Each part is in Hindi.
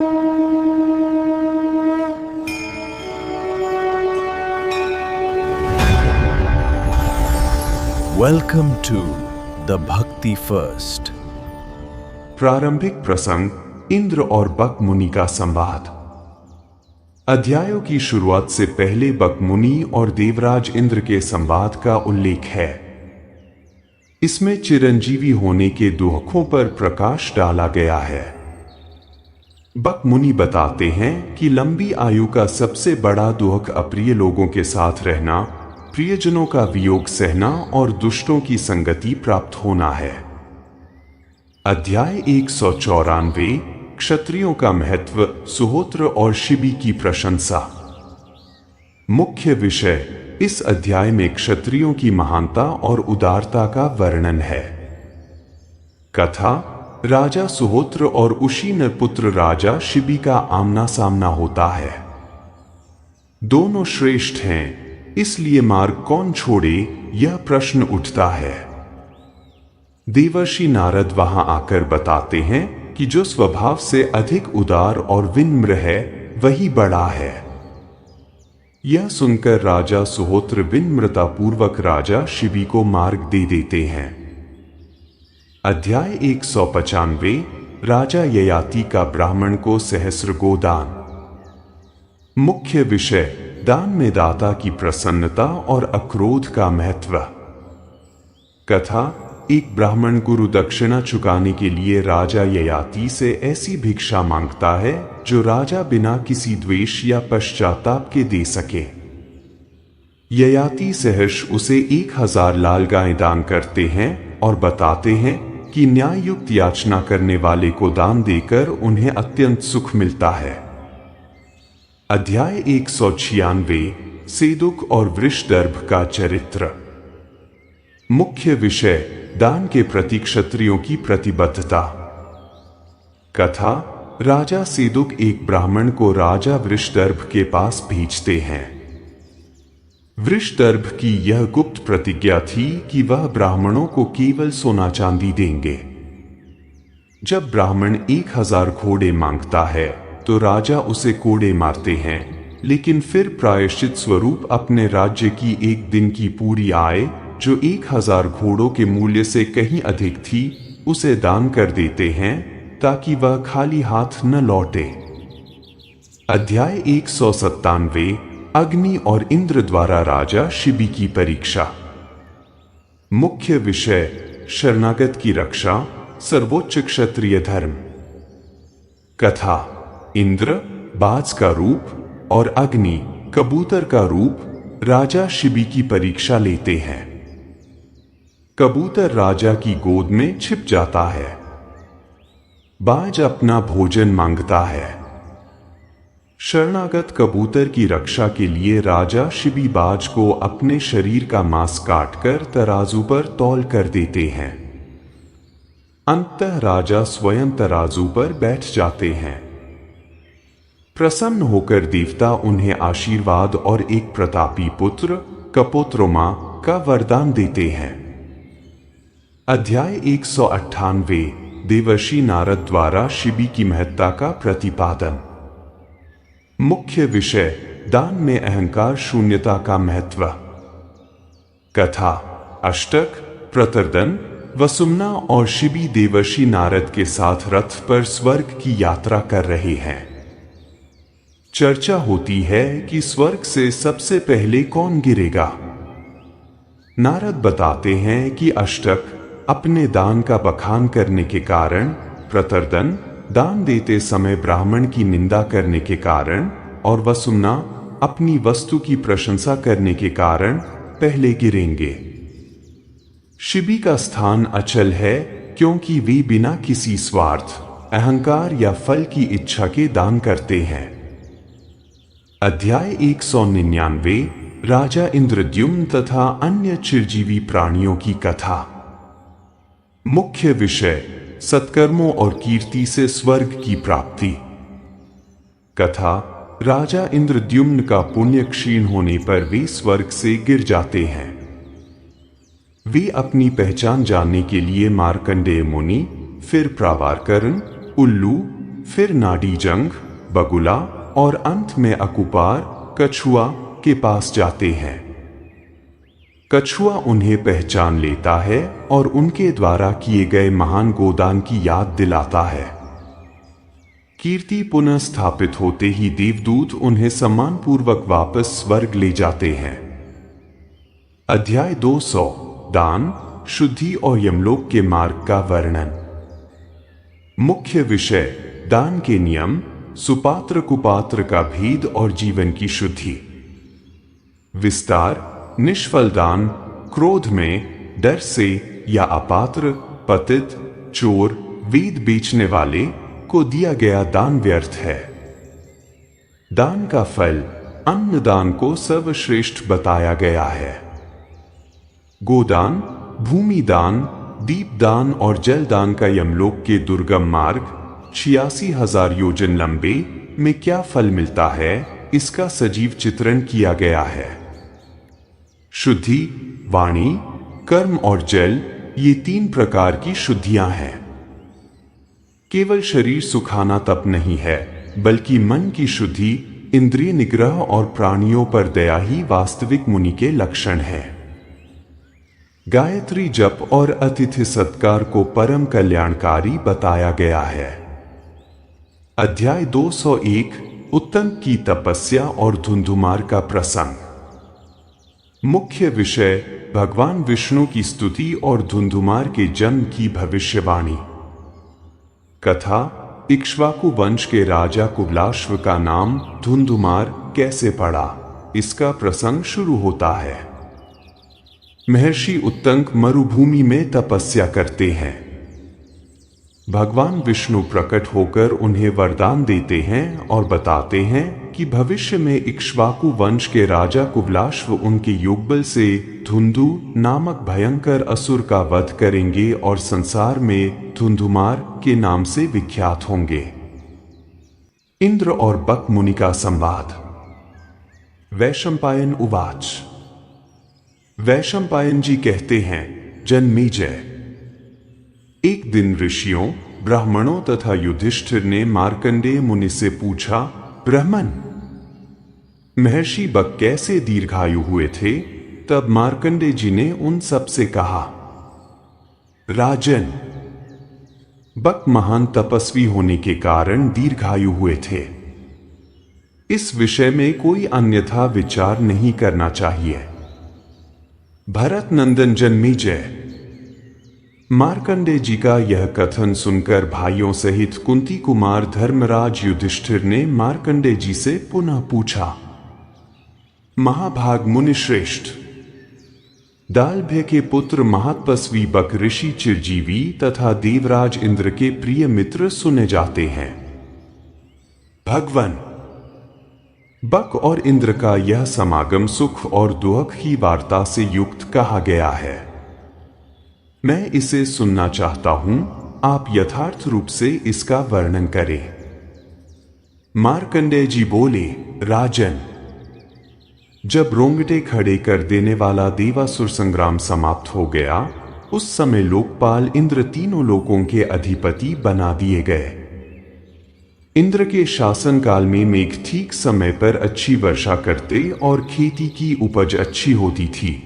Welcome to the Bhakti First. प्रारंभिक प्रसंग इंद्र और बक मुनि का संवाद। अध्यायों की शुरुआत से पहले बक मुनि और देवराज इंद्र के संवाद का उल्लेख है। इसमें चिरंजीवी होने के दुखों पर प्रकाश डाला गया है। बक मुनि बताते हैं कि लंबी आयु का सबसे बड़ा दुख अप्रिय लोगों के साथ रहना, प्रियजनों का वियोग सहना और दुष्टों की संगति प्राप्त होना है। अध्याय 194 क्षत्रियों का महत्व, सुहोत्र और शिबी की प्रशंसा। मुख्य विषय इस अध्याय में क्षत्रियों की महानता और उदारता का वर्णन है। कथा राजा सुहोत्र और उशी पुत्र राजा शिबी का आमना सामना होता है। दोनों श्रेष्ठ हैं, इसलिए मार्ग कौन छोड़े, यह प्रश्न उठता है। देवर्षि नारद वहां आकर बताते हैं कि जो स्वभाव से अधिक उदार और विनम्र है वही बड़ा है। यह सुनकर राजा सुहोत्र विनम्रतापूर्वक राजा शिबी को मार्ग दे देते हैं। अध्याय 195 राजा ययाति का ब्राह्मण को सहस्र गोदान। मुख्य विषय दान में दाता की प्रसन्नता और अक्रोध का महत्व। कथा एक ब्राह्मण गुरु दक्षिणा चुकाने के लिए राजा ययाति से ऐसी भिक्षा मांगता है जो राजा बिना किसी द्वेष या पश्चाताप के दे सके। ययाति सहर्ष उसे 1000 लाल गायें दान करते हैं और बताते हैं कि न्याययुक्त याचना करने वाले को दान देकर उन्हें अत्यंत सुख मिलता है। अध्याय 196 सेदुक और वृषदर्भ का चरित्र। मुख्य विषय दान के प्रति क्षत्रियों की प्रतिबद्धता। कथा राजा सेदुक एक ब्राह्मण को राजा वृषदर्भ के पास भेजते हैं। वृषदर्भ की यह गुप्त प्रतिज्ञा थी कि वह ब्राह्मणों को केवल सोना चांदी देंगे। जब ब्राह्मण 1000 घोड़े मांगता है तो राजा उसे कोड़े मारते हैं, लेकिन फिर प्रायश्चित स्वरूप अपने राज्य की एक दिन की पूरी आय, जो 1000 घोड़ों के मूल्य से कहीं अधिक थी, उसे दान कर देते हैं ताकि वह खाली हाथ न लौटे। अध्याय 197 अग्नि और इंद्र द्वारा राजा शिबी की परीक्षा। मुख्य विषय शरणागत की रक्षा, सर्वोच्च क्षत्रिय धर्म। कथा इंद्र बाज का रूप और अग्नि कबूतर का रूप राजा शिबी की परीक्षा लेते हैं। कबूतर राजा की गोद में छिप जाता है। बाज अपना भोजन मांगता है। शरणागत कबूतर की रक्षा के लिए राजा शिबी बाज को अपने शरीर का मांस काटकर तराजू पर तौल कर देते हैं। अंततः राजा स्वयं तराजू पर बैठ जाते हैं। प्रसन्न होकर देवता उन्हें आशीर्वाद और एक प्रतापी पुत्र कपोत्रोमा का वरदान देते हैं। अध्याय 198 देवर्षि नारद द्वारा शिबी की महत्ता का प्रतिपादन। मुख्य विषय दान में अहंकार शून्यता का महत्व। कथा अष्टक प्रतरदन वसुमना और शिबी देवर्षि नारद के साथ रथ पर स्वर्ग की यात्रा कर रहे हैं। चर्चा होती है कि स्वर्ग से सबसे पहले कौन गिरेगा। नारद बताते हैं कि अष्टक अपने दान का बखान करने के कारण, प्रतरदन दान देते समय ब्राह्मण की निंदा करने के कारण और वसुमना अपनी वस्तु की प्रशंसा करने के कारण पहले गिरेंगे। शिबी का स्थान अचल है क्योंकि वे बिना किसी स्वार्थ, अहंकार या फल की इच्छा के दान करते हैं। अध्याय 199 राजा इंद्रद्युम्न तथा अन्य चिरजीवी प्राणियों की कथा। मुख्य विषय सत्कर्मों और कीर्ति से स्वर्ग की प्राप्ति। कथा राजा इंद्रद्युम्न का पुण्य क्षीण होने पर वे स्वर्ग से गिर जाते हैं। वे अपनी पहचान जानने के लिए मार्कंडेय मुनि, फिर प्रावारकर्ण, उल्लू, फिर नाडीजंग, बगुला और अंत में अकुपार कछुआ के पास जाते हैं। कछुआ उन्हें पहचान लेता है और उनके द्वारा किए गए महान गोदान की याद दिलाता है। कीर्ति पुनः स्थापित होते ही देवदूत उन्हें सम्मानपूर्वक वापस स्वर्ग ले जाते हैं। अध्याय 200 दान, शुद्धि और यमलोक के मार्ग का वर्णन। मुख्य विषय दान के नियम, सुपात्र कुपात्र का भेद और जीवन की शुद्धि। विस्तार, निष्फल दान क्रोध में, डर से या अपात्र, पतित, चोर, वेद बेचने वाले को दिया गया दान व्यर्थ है। दान का फल अन्नदान को सर्वश्रेष्ठ बताया गया है। गोदान, भूमि दान, दीपदान और जलदान का यमलोक के दुर्गम मार्ग 86,000 योजन लंबे में क्या फल मिलता है, इसका सजीव चित्रण किया गया है। शुद्धि, वाणी, कर्म और जल, ये 3 प्रकार की शुद्धियां हैं। केवल शरीर सुखाना तप नहीं है, बल्कि मन की शुद्धि, इंद्रिय निग्रह और प्राणियों पर दया ही वास्तविक मुनि के लक्षण है। गायत्री जप और अतिथि सत्कार को परम कल्याणकारी बताया गया है। अध्याय 201 उत्तंक की तपस्या और धुंधुमार का प्रसंग। मुख्य विषय भगवान विष्णु की स्तुति और धुंधुमार के जन्म की भविष्यवाणी। कथा, इक्ष्वाकु वंश के राजा कुबलाश्व का नाम धुंधुमार कैसे पड़ा, इसका प्रसंग शुरू होता है। महर्षि उत्तंक मरुभूमि में तपस्या करते हैं। भगवान विष्णु प्रकट होकर उन्हें वरदान देते हैं और बताते हैं कि भविष्य में इक्ष्वाकु वंश के राजा कुबलाश्व उनके योगबल से धुंधु नामक भयंकर असुर का वध करेंगे और संसार में धुंधुमार के नाम से विख्यात होंगे। इंद्र और बक मुनि का संवाद। वैशंपायन उवाच। वैशंपायन जी कहते हैं, जन्मेजय, एक दिन ऋषियों, ब्राह्मणों तथा युधिष्ठिर ने मार्कंडेय मुनि से पूछा, ब्राह्मण, महर्षि बक कैसे दीर्घायु हुए थे? तब मार्कंडेय जी ने उन सब से कहा, राजन, बक महान तपस्वी होने के कारण दीर्घायु हुए थे। इस विषय में कोई अन्यथा विचार नहीं करना चाहिए। भरत नंदन जन्मेजय। मार्कंडेय जी का यह कथन सुनकर भाइयों सहित कुंती कुमार धर्मराज युधिष्ठिर ने मार्कंडेय जी से पुनः पूछा, महाभाग मुनि श्रेष्ठ, दालभ्य के पुत्र महातपस्वी बक ऋषि चिरजीवी तथा देवराज इंद्र के प्रिय मित्र सुने जाते हैं। भगवान, बक और इंद्र का यह समागम सुख और दुख की वार्ता से युक्त कहा गया है। मैं इसे सुनना चाहता हूं, आप यथार्थ रूप से इसका वर्णन करें। मार्कंडेय जी बोले, राजन, जब रोंगटे खड़े कर देने वाला देवासुर संग्राम समाप्त हो गया, उस समय लोकपाल इंद्र तीनों लोकों के अधिपति बना दिए गए। इंद्र के शासन काल में मेघ ठीक समय पर अच्छी वर्षा करते और खेती की उपज अच्छी होती थी।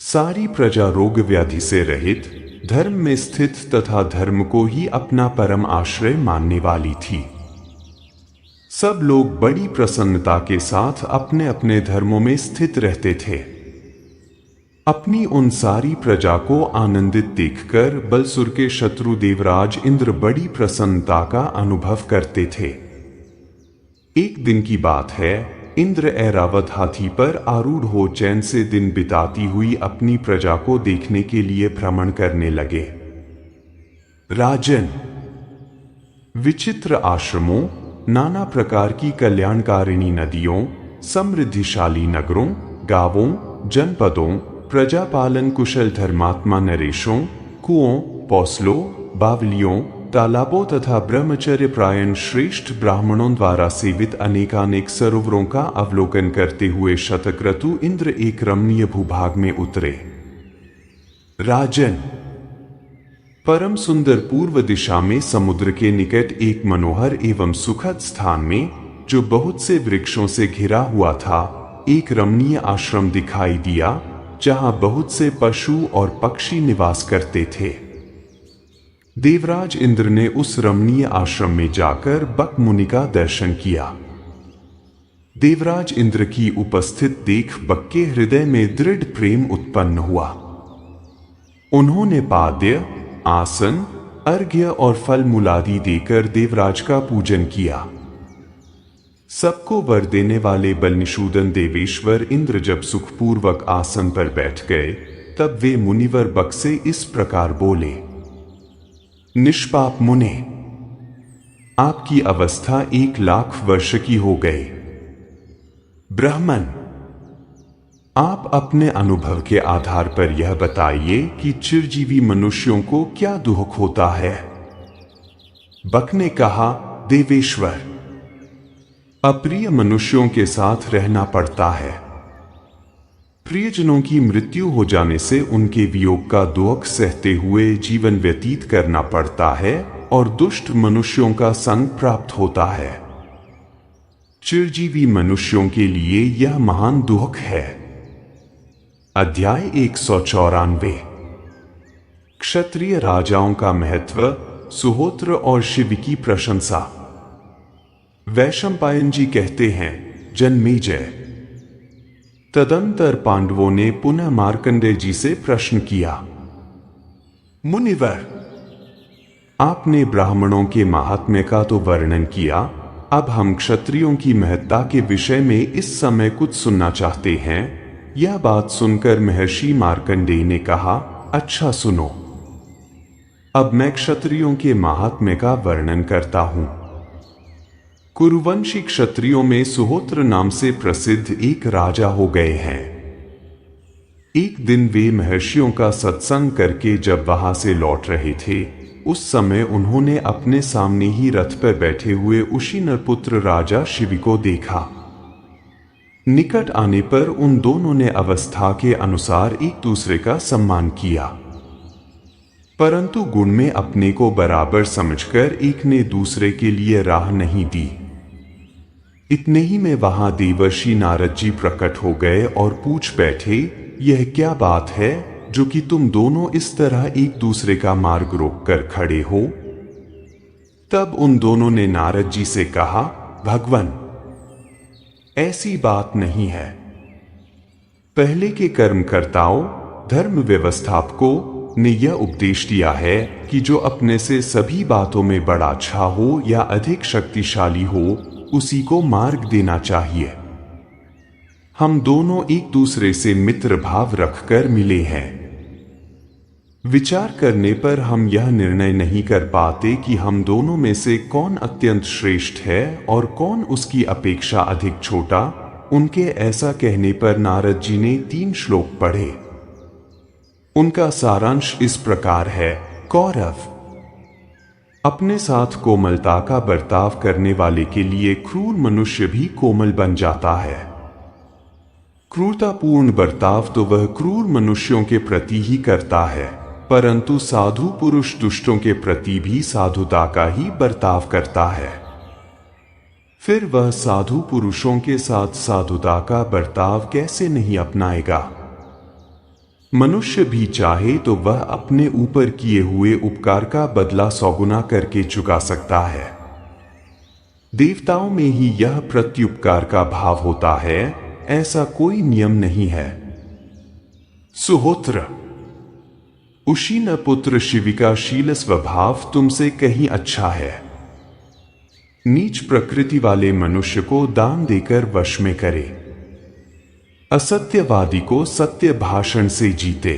सारी प्रजा रोग व्याधि से रहित, धर्म में स्थित तथा धर्म को ही अपना परम आश्रय मानने वाली थी। सब लोग बड़ी प्रसन्नता के साथ अपने अपने धर्मों में स्थित रहते थे। अपनी उन सारी प्रजा को आनंदित देखकर बलसुर के शत्रु देवराज इंद्र बड़ी प्रसन्नता का अनुभव करते थे। एक दिन की बात है, इंद्र ऐरावत हाथी पर आरूढ़ हो चैन से दिन बिताती हुई अपनी प्रजा को देखने के लिए भ्रमण करने लगे। राजन, विचित्र आश्रमों, नाना प्रकार की कल्याणकारिणी नदियों, समृद्धिशाली नगरों, गांवों, जनपदों, प्रजापालन कुशल धर्मात्मा नरेशों, कुओं, पौसलों, बावलियों, तालाबों तथा ब्रह्मचर्य प्रायण श्रेष्ठ ब्राह्मणों द्वारा सेवित अनेकानेक सरोवरों का अवलोकन करते हुए शतक्रतु इंद्र एक रमणीय भूभाग में उतरे। राजन, परम सुंदर पूर्व दिशा में समुद्र के निकट एक मनोहर एवं सुखद स्थान में, जो बहुत से वृक्षों से घिरा हुआ था, एक रमणीय आश्रम दिखाई दिया, जहां बहुत से पशु और पक्षी निवास करते थे। देवराज इंद्र ने उस रमणीय आश्रम में जाकर बक मुनि का दर्शन किया। देवराज इंद्र की उपस्थित देख बक के हृदय में दृढ़ प्रेम उत्पन्न हुआ। उन्होंने पाद्य, आसन, अर्घ्य और फल मूलादि देकर देवराज का पूजन किया। सबको वर देने वाले बलनिशूदन देवेश्वर इंद्र जब सुखपूर्वक आसन पर बैठ गए, तब वे मुनिवर बक से इस प्रकार बोले, निष्पाप मुने, आपकी अवस्था 1,00,000 वर्ष की हो गई। ब्राह्मण, आप अपने अनुभव के आधार पर यह बताइए कि चिरजीवी मनुष्यों को क्या दुख होता है। बक ने कहा, देवेश्वर, अप्रिय मनुष्यों के साथ रहना पड़ता है। प्रियजनों की मृत्यु हो जाने से उनके वियोग का दुख सहते हुए जीवन व्यतीत करना पड़ता है और दुष्ट मनुष्यों का संग प्राप्त होता है। चिरजीवी मनुष्यों के लिए यह महान दुख है। अध्याय 194। क्षत्रिय राजाओं का महत्व, सुहोत्र और शिव की प्रशंसा। वैशंपायन जी कहते हैं, जन्मेजय, तदंतर पांडवों ने पुनः मार्कंडेय जी से प्रश्न किया, मुनिवर, आपने ब्राह्मणों के महात्म्य का तो वर्णन किया, अब हम क्षत्रियों की महत्ता के विषय में इस समय कुछ सुनना चाहते हैं। यह बात सुनकर महर्षि मार्कंडेय ने कहा, अच्छा सुनो। अब मैं क्षत्रियों के महात्म्य का वर्णन करता हूं। कुरुवंशी क्षत्रियों में सुहोत्र नाम से प्रसिद्ध एक राजा हो गए हैं। एक दिन वे महर्षियों का सत्संग करके जब वहां से लौट रहे थे, उस समय उन्होंने अपने सामने ही रथ पर बैठे हुए उशीनपुत्र राजा शिव को देखा। निकट आने पर उन दोनों ने अवस्था के अनुसार एक दूसरे का सम्मान किया, परंतु गुण में अपने को बराबर समझकर एक ने दूसरे के लिए राह नहीं दी। इतने ही में वहां देवर्षि नारद जी प्रकट हो गए और पूछ बैठे, यह क्या बात है जो कि तुम दोनों इस तरह एक दूसरे का मार्ग रोककर खड़े हो। तब उन दोनों ने नारद जी से कहा, भगवन, ऐसी बात नहीं है। पहले के कर्मकर्ताओं, धर्म व्यवस्थापकों ने यह उपदेश दिया है कि जो अपने से सभी बातों में बड़ा अच्छा हो या अधिक शक्तिशाली हो, उसी को मार्ग देना चाहिए। हम दोनों एक दूसरे से मित्र भाव रखकर मिले हैं। विचार करने पर हम यह निर्णय नहीं कर पाते कि हम दोनों में से कौन अत्यंत श्रेष्ठ है और कौन उसकी अपेक्षा अधिक छोटा। उनके ऐसा कहने पर नारद जी ने 3 श्लोक पढ़े। उनका सारांश इस प्रकार है, कौरव, अपने साथ कोमलता का बर्ताव करने वाले के लिए क्रूर मनुष्य भी कोमल बन जाता है। क्रूरतापूर्ण बर्ताव तो वह क्रूर मनुष्यों के प्रति ही करता है, परंतु साधु पुरुष दुष्टों के प्रति भी साधुता का ही बर्ताव करता है। फिर वह साधु पुरुषों के साथ साधुता का बर्ताव कैसे नहीं अपनाएगा। मनुष्य भी चाहे तो वह अपने ऊपर किए हुए उपकार का बदला 100 गुना करके चुका सकता है। देवताओं में ही यह प्रत्युपकार का भाव होता है, ऐसा कोई नियम नहीं है। सुहोत्र, उशीनपुत्र शिव का शील स्वभाव तुमसे कहीं अच्छा है। नीच प्रकृति वाले मनुष्य को दान देकर वश में करे, असत्यवादी को सत्य भाषण से जीते,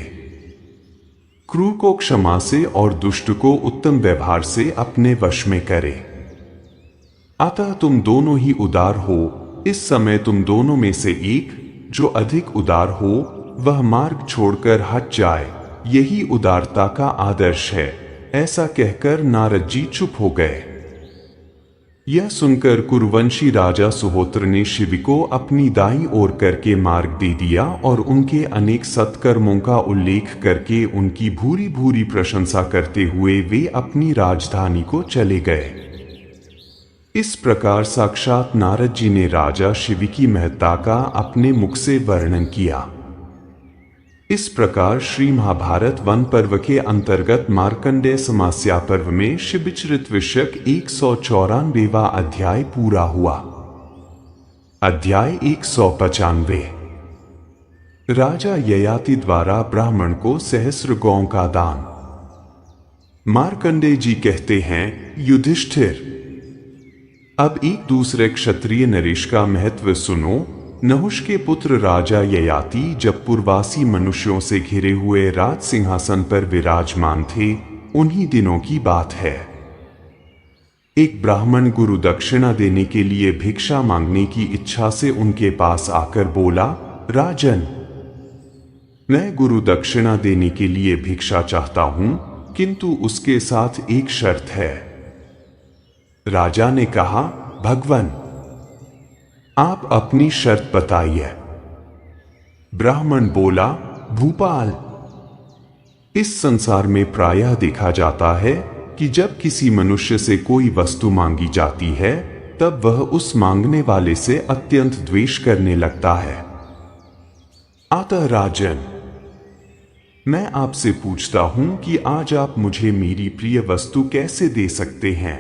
क्रूर को क्षमा से और दुष्ट को उत्तम व्यवहार से अपने वश में करे। अतः तुम दोनों ही उदार हो। इस समय तुम दोनों में से एक, जो अधिक उदार हो, वह मार्ग छोड़कर हट जाए, यही उदारता का आदर्श है। ऐसा कहकर नारद जी चुप हो गए। यह सुनकर कुरुवंशी राजा सुहोत्र ने शिव को अपनी दाईं ओर करके मार्ग दे दिया और उनके अनेक सत्कर्मों का उल्लेख करके उनकी भूरी भूरी प्रशंसा करते हुए वे अपनी राजधानी को चले गए। इस प्रकार साक्षात नारद जी ने राजा शिव की महत्ता का अपने मुख से वर्णन किया। इस प्रकार श्री महाभारत वन पर्व के अंतर्गत मार्कंडेय समस्या पर्व में शिवचरित विषयक 194वां अध्याय पूरा हुआ। अध्याय 195। राजा ययाति द्वारा ब्राह्मण को सहस्र गौं का दान। मार्कंडेय जी कहते हैं, युधिष्ठिर, अब एक दूसरे क्षत्रिय नरेश का महत्व सुनो। नहुष के पुत्र राजा ययाति जब पूर्वासी मनुष्यों से घिरे हुए राज सिंहासन पर विराजमान थे, उन्हीं दिनों की बात है। एक ब्राह्मण गुरु दक्षिणा देने के लिए भिक्षा मांगने की इच्छा से उनके पास आकर बोला, राजन, मैं गुरु दक्षिणा देने के लिए भिक्षा चाहता हूं, किंतु उसके साथ एक शर्त है। राजा ने कहा, भगवन, आप अपनी शर्त बताइए। ब्राह्मण बोला, भूपाल, इस संसार में प्रायः देखा जाता है कि जब किसी मनुष्य से कोई वस्तु मांगी जाती है, तब वह उस मांगने वाले से अत्यंत द्वेष करने लगता है। अतः राजन, मैं आपसे पूछता हूं कि आज आप मुझे मेरी प्रिय वस्तु कैसे दे सकते हैं?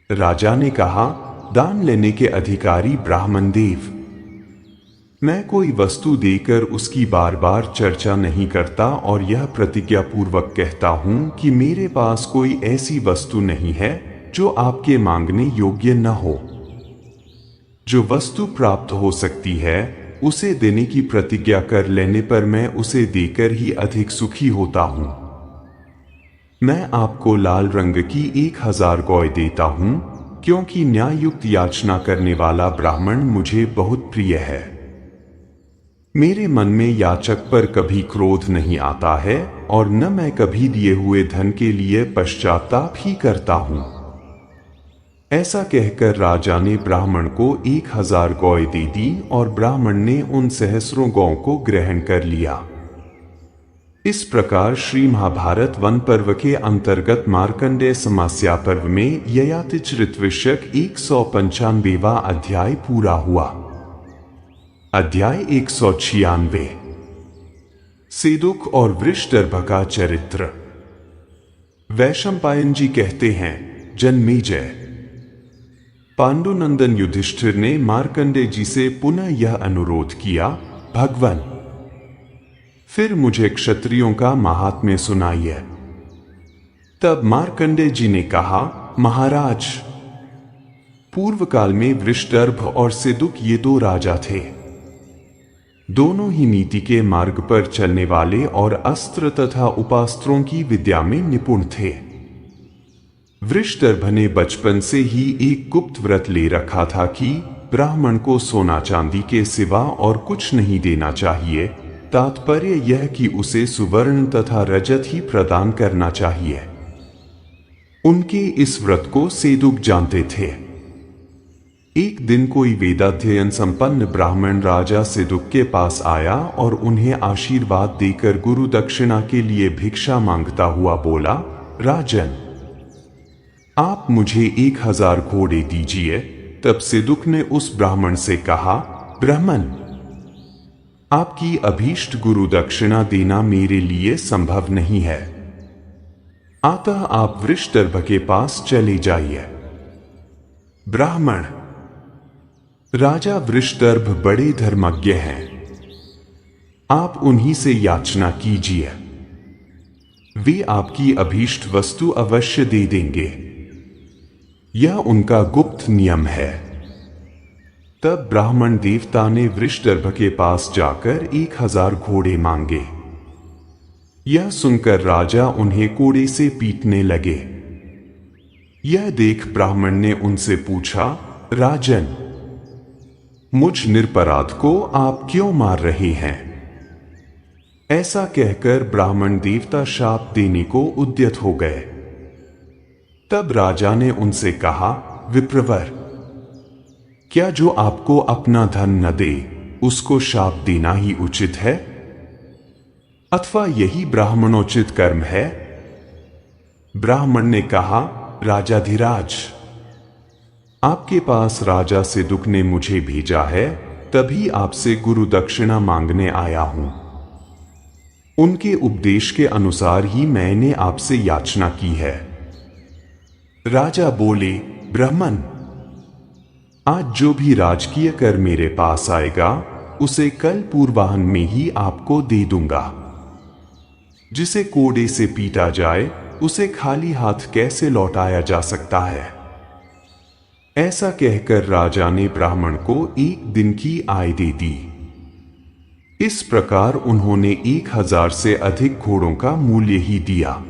राजा ने कहा, दान लेने के अधिकारी ब्राह्मण देव, मैं कोई वस्तु देकर उसकी बार बार चर्चा नहीं करता और यह प्रतिज्ञा पूर्वक कहता हूं कि मेरे पास कोई ऐसी वस्तु नहीं है जो आपके मांगने योग्य न हो। जो वस्तु प्राप्त हो सकती है, उसे देने की प्रतिज्ञा कर लेने पर मैं उसे देकर ही अधिक सुखी होता हूं। मैं आपको लाल रंग की 1000 गौएं देता हूं, क्योंकि न्याययुक्त याचना करने वाला ब्राह्मण मुझे बहुत प्रिय है। मेरे मन में याचक पर कभी क्रोध नहीं आता है और न मैं कभी दिए हुए धन के लिए पश्चाताप ही करता हूं। ऐसा कहकर राजा ने ब्राह्मण को 1000 गौएं दे दी और ब्राह्मण ने उन सहस्रों गौओं को ग्रहण कर लिया। इस प्रकार श्री महाभारत वन पर्व के अंतर्गत मार्कंडेय समस्या पर्व में ययाति चरित विषयक 195वां अध्याय पूरा हुआ। अध्याय 196। सेदुक और वृषदर्भ का चरित्र। वैशंपायन जी कहते हैं, जन्मेजय, पांडुनंदन युधिष्ठिर ने मार्कंडेय जी से पुनः यह अनुरोध किया, भगवन, फिर मुझे क्षत्रियों का महात्म्य सुनाइए। तब मार्कंडेय जी ने कहा, महाराज, पूर्व काल में वृषदर्भ और सेदुक ये 2 राजा थे। दोनों ही नीति के मार्ग पर चलने वाले और अस्त्र तथा उपास्त्रों की विद्या में निपुण थे। वृषदर्भ ने बचपन से ही एक गुप्त व्रत ले रखा था कि ब्राह्मण को सोना चांदी के सिवा और कुछ नहीं देना चाहिए। तात्पर्य यह कि उसे सुवर्ण तथा रजत ही प्रदान करना चाहिए। उनके इस व्रत को सेदुक जानते थे। एक दिन कोई वेदाध्ययन संपन्न ब्राह्मण राजा सेदुक के पास आया और उन्हें आशीर्वाद देकर गुरु दक्षिणा के लिए भिक्षा मांगता हुआ बोला, राजन, आप मुझे 1000 घोड़े दीजिए। तब सेदुक ने उस ब्राह्मण से कहा, ब्राह्मण, आपकी अभीष्ट गुरु दक्षिणा देना मेरे लिए संभव नहीं है, अतः आप वृषदर्भ के पास चले जाइए। ब्राह्मण, राजा वृषदर्भ बड़े धर्मज्ञ हैं, आप उन्हीं से याचना कीजिए, वे आपकी अभीष्ट वस्तु अवश्य दे देंगे। यह उनका गुप्त नियम है। तब ब्राह्मण देवता ने वृषदर्भ के पास जाकर 1000 घोड़े मांगे। यह सुनकर राजा उन्हें कोड़े से पीटने लगे। यह देख ब्राह्मण ने उनसे पूछा, राजन, मुझ निरपराध को आप क्यों मार रहे हैं? ऐसा कहकर ब्राह्मण देवता शाप देने को उद्यत हो गए। तब राजा ने उनसे कहा, विप्रवर, क्या जो आपको अपना धन न दे उसको शाप देना ही उचित है, अथवा यही ब्राह्मणोचित कर्म है? ब्राह्मण ने कहा, राजाधिराज, आपके पास राजा सिदुक ने मुझे भेजा है, तभी आपसे गुरु दक्षिणा मांगने आया हूं। उनके उपदेश के अनुसार ही मैंने आपसे याचना की है। राजा बोले, ब्राह्मण, आज जो भी राजकीय कर मेरे पास आएगा उसे कल पूर्वाह्न में ही आपको दे दूंगा। जिसे कोड़े से पीटा जाए उसे खाली हाथ कैसे लौटाया जा सकता है? ऐसा कहकर राजा ने ब्राह्मण को 1 दिन की आय दे दी। इस प्रकार उन्होंने 1000 से अधिक घोड़ों का मूल्य ही दिया।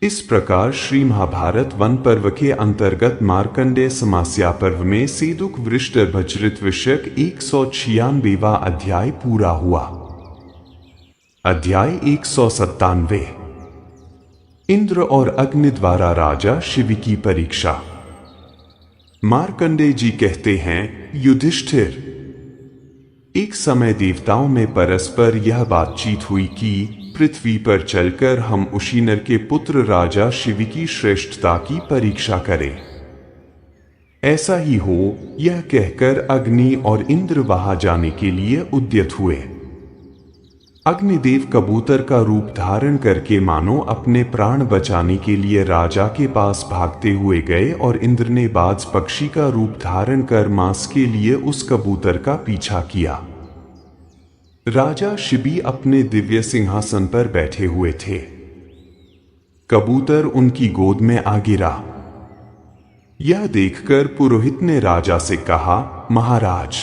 इस प्रकार श्री महाभारत वन पर्व के अंतर्गत मार्कंडेय समस्या पर्व में सेदुक वृषभचरित विषयक 196वां अध्याय पूरा हुआ। अध्याय 197। इंद्र और अग्नि द्वारा राजा शिव की परीक्षा। मार्कंडेय जी कहते हैं, युधिष्ठिर, एक समय देवताओं में परस्पर यह बातचीत हुई कि पृथ्वी पर चलकर हम उशीनर के पुत्र राजा शिव की श्रेष्ठता की परीक्षा करें। ऐसा ही हो, यह कहकर अग्नि और इंद्र वहां जाने के लिए उद्यत हुए। अग्निदेव कबूतर का रूप धारण करके मानो अपने प्राण बचाने के लिए राजा के पास भागते हुए गए और इंद्र ने बाज पक्षी का रूप धारण कर मांस के लिए उस कबूतर का पीछा किया। राजा शिबी अपने दिव्य सिंहासन पर बैठे हुए थे। कबूतर उनकी गोद में आ गिरा। यह देखकर पुरोहित ने राजा से कहा, महाराज,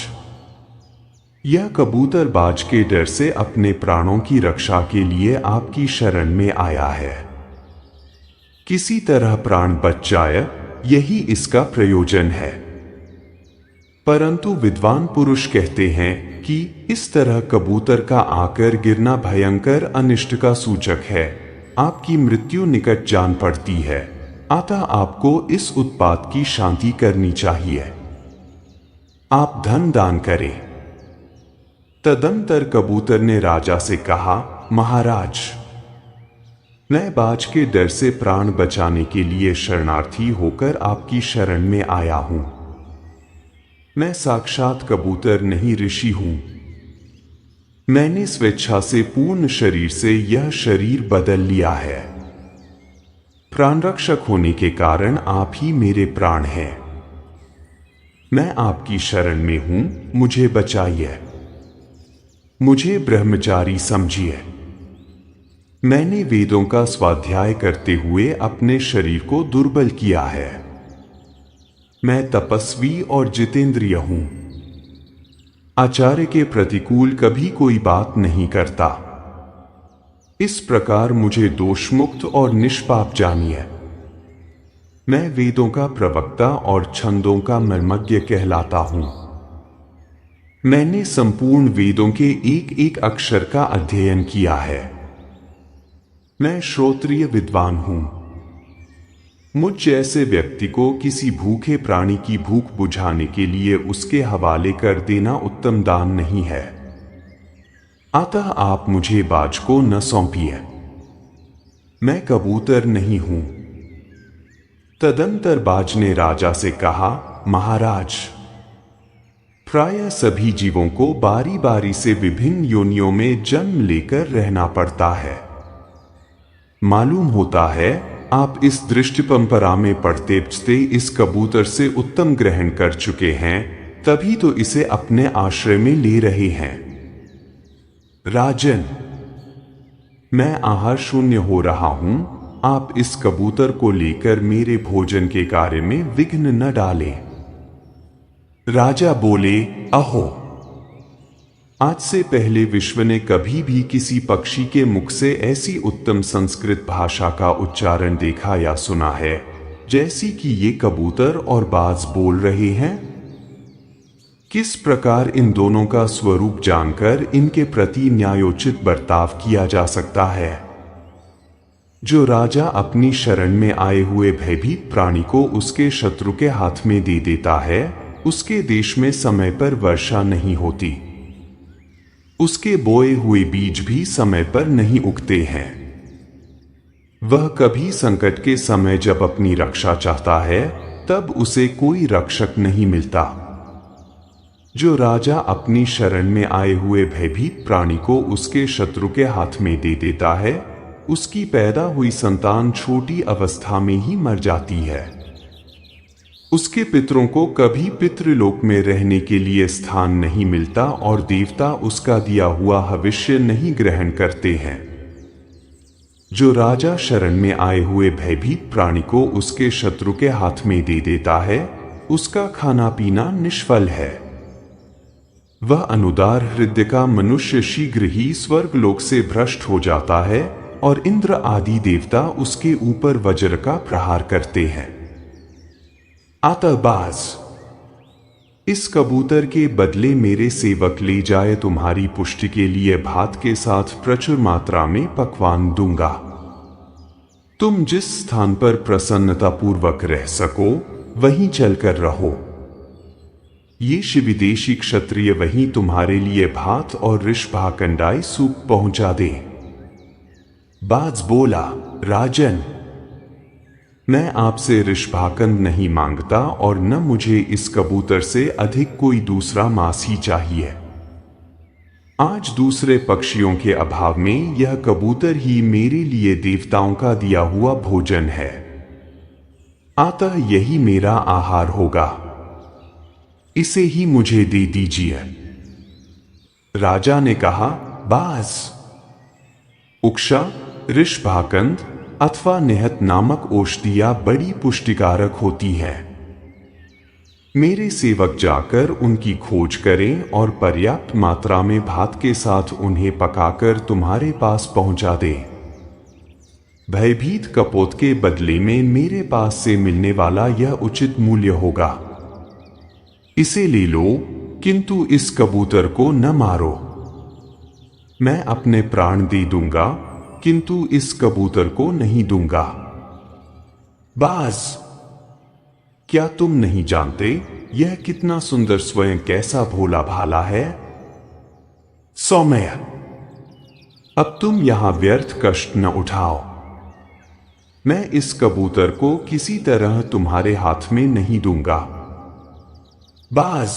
यह कबूतर बाज के डर से अपने प्राणों की रक्षा के लिए आपकी शरण में आया है। किसी तरह प्राण बच जाए, यही इसका प्रयोजन है। परंतु विद्वान पुरुष कहते हैं कि इस तरह कबूतर का आकर गिरना भयंकर अनिष्ट का सूचक है। आपकी मृत्यु निकट जान पड़ती है, अतः आपको इस उत्पात की शांति करनी चाहिए। आप धन दान करें। तदंतर कबूतर ने राजा से कहा, महाराज, मैं बाज के डर से प्राण बचाने के लिए शरणार्थी होकर आपकी शरण में आया हूं। मैं साक्षात कबूतर नहीं, ऋषि हूं। मैंने स्वेच्छा से पूर्ण शरीर से यह शरीर बदल लिया है। प्राणरक्षक होने के कारण आप ही मेरे प्राण हैं। मैं आपकी शरण में हूं, मुझे बचाइए। मुझे ब्रह्मचारी समझिए। मैंने वेदों का स्वाध्याय करते हुए अपने शरीर को दुर्बल किया है। मैं तपस्वी और जितेंद्रिय हूं। आचार्य के प्रतिकूल कभी कोई बात नहीं करता। इस प्रकार मुझे दोषमुक्त और निष्पाप जानिए। मैं वेदों का प्रवक्ता और छंदों का मर्मज्ञ कहलाता हूं। मैंने संपूर्ण वेदों के एक एक अक्षर का अध्ययन किया है। मैं श्रोत्रिय विद्वान हूं। मुझ जैसे व्यक्ति को किसी भूखे प्राणी की भूख बुझाने के लिए उसके हवाले कर देना उत्तम दान नहीं है। अतः आप मुझे बाज को न सौंपिए। मैं कबूतर नहीं हूं। तदंतर बाज ने राजा से कहा, महाराज, प्रायः सभी जीवों को बारी बारी से विभिन्न योनियों में जन्म लेकर रहना पड़ता है। मालूम होता है आप इस दृष्टि परंपरा में पढ़ते पढ़ते इस कबूतर से उत्तम ग्रहण कर चुके हैं, तभी तो इसे अपने आश्रय में ले रहे हैं। राजन, मैं आहार शून्य हो रहा हूं। आप इस कबूतर को लेकर मेरे भोजन के कार्य में विघ्न न डालें। राजा बोले, अहो, आज से पहले विश्व ने कभी भी किसी पक्षी के मुख से ऐसी उत्तम संस्कृत भाषा का उच्चारण देखा या सुना है जैसी कि ये कबूतर और बाज बोल रहे हैं। किस प्रकार इन दोनों का स्वरूप जानकर इनके प्रति न्यायोचित बर्ताव किया जा सकता है। जो राजा अपनी शरण में आए हुए भयभीत प्राणी को उसके शत्रु के हाथ में दे देता है, उसके देश में समय पर वर्षा नहीं होती, उसके बोए हुए बीज भी समय पर नहीं उगते हैं। वह कभी संकट के समय जब अपनी रक्षा चाहता है तब उसे कोई रक्षक नहीं मिलता। जो राजा अपनी शरण में आए हुए भयभीत प्राणी को उसके शत्रु के हाथ में दे देता है, उसकी पैदा हुई संतान छोटी अवस्था में ही मर जाती है। उसके पितरों को कभी पितृलोक में रहने के लिए स्थान नहीं मिलता और देवता उसका दिया हुआ भविष्य नहीं ग्रहण करते हैं। जो राजा शरण में आए हुए भयभीत प्राणी को उसके शत्रु के हाथ में दे देता है, उसका खाना पीना निष्फल है। वह अनुदार हृदय का मनुष्य शीघ्र ही स्वर्गलोक से भ्रष्ट हो जाता है और इंद्र आदि देवता उसके ऊपर वज्र का प्रहार करते हैं। आतंकबाज, इस कबूतर के बदले मेरे सेवक ले जाए तुम्हारी पुष्टि के लिए भात के साथ प्रचुर मात्रा में पकवान दूंगा। तुम जिस स्थान पर प्रसन्नतापूर्वक रह सको वहीं चलकर रहो। ये शिविदेशी क्षत्रिय वहीं तुम्हारे लिए भात और ऋषभाकंडाई सूप पहुंचा दे। बाज बोला, राजन, मैं आपसे ऋषभाकंद नहीं मांगता और न मुझे इस कबूतर से अधिक कोई दूसरा मांस ही चाहिए। आज दूसरे पक्षियों के अभाव में यह कबूतर ही मेरे लिए देवताओं का दिया हुआ भोजन है, अतः यही मेरा आहार होगा। इसे ही मुझे दे दीजिए। राजा ने कहा, बाज, उक्षा, ऋषभाकंद अथवा निहत नामक औषधियां बड़ी पुष्टिकारक होती हैं। मेरे सेवक जाकर उनकी खोज करें और पर्याप्त मात्रा में भात के साथ उन्हें पकाकर तुम्हारे पास पहुंचा दें। भयभीत कपोत के बदले में मेरे पास से मिलने वाला यह उचित मूल्य होगा। इसे ले लो, किंतु इस कबूतर को न मारो। मैं अपने प्राण दे दूंगा, किंतु इस कबूतर को नहीं दूंगा। बाज, क्या तुम नहीं जानते यह कितना सुंदर स्वयं कैसा भोला भाला है? सौम्य, अब तुम यहां व्यर्थ कष्ट न उठाओ। मैं इस कबूतर को किसी तरह तुम्हारे हाथ में नहीं दूंगा। बाज,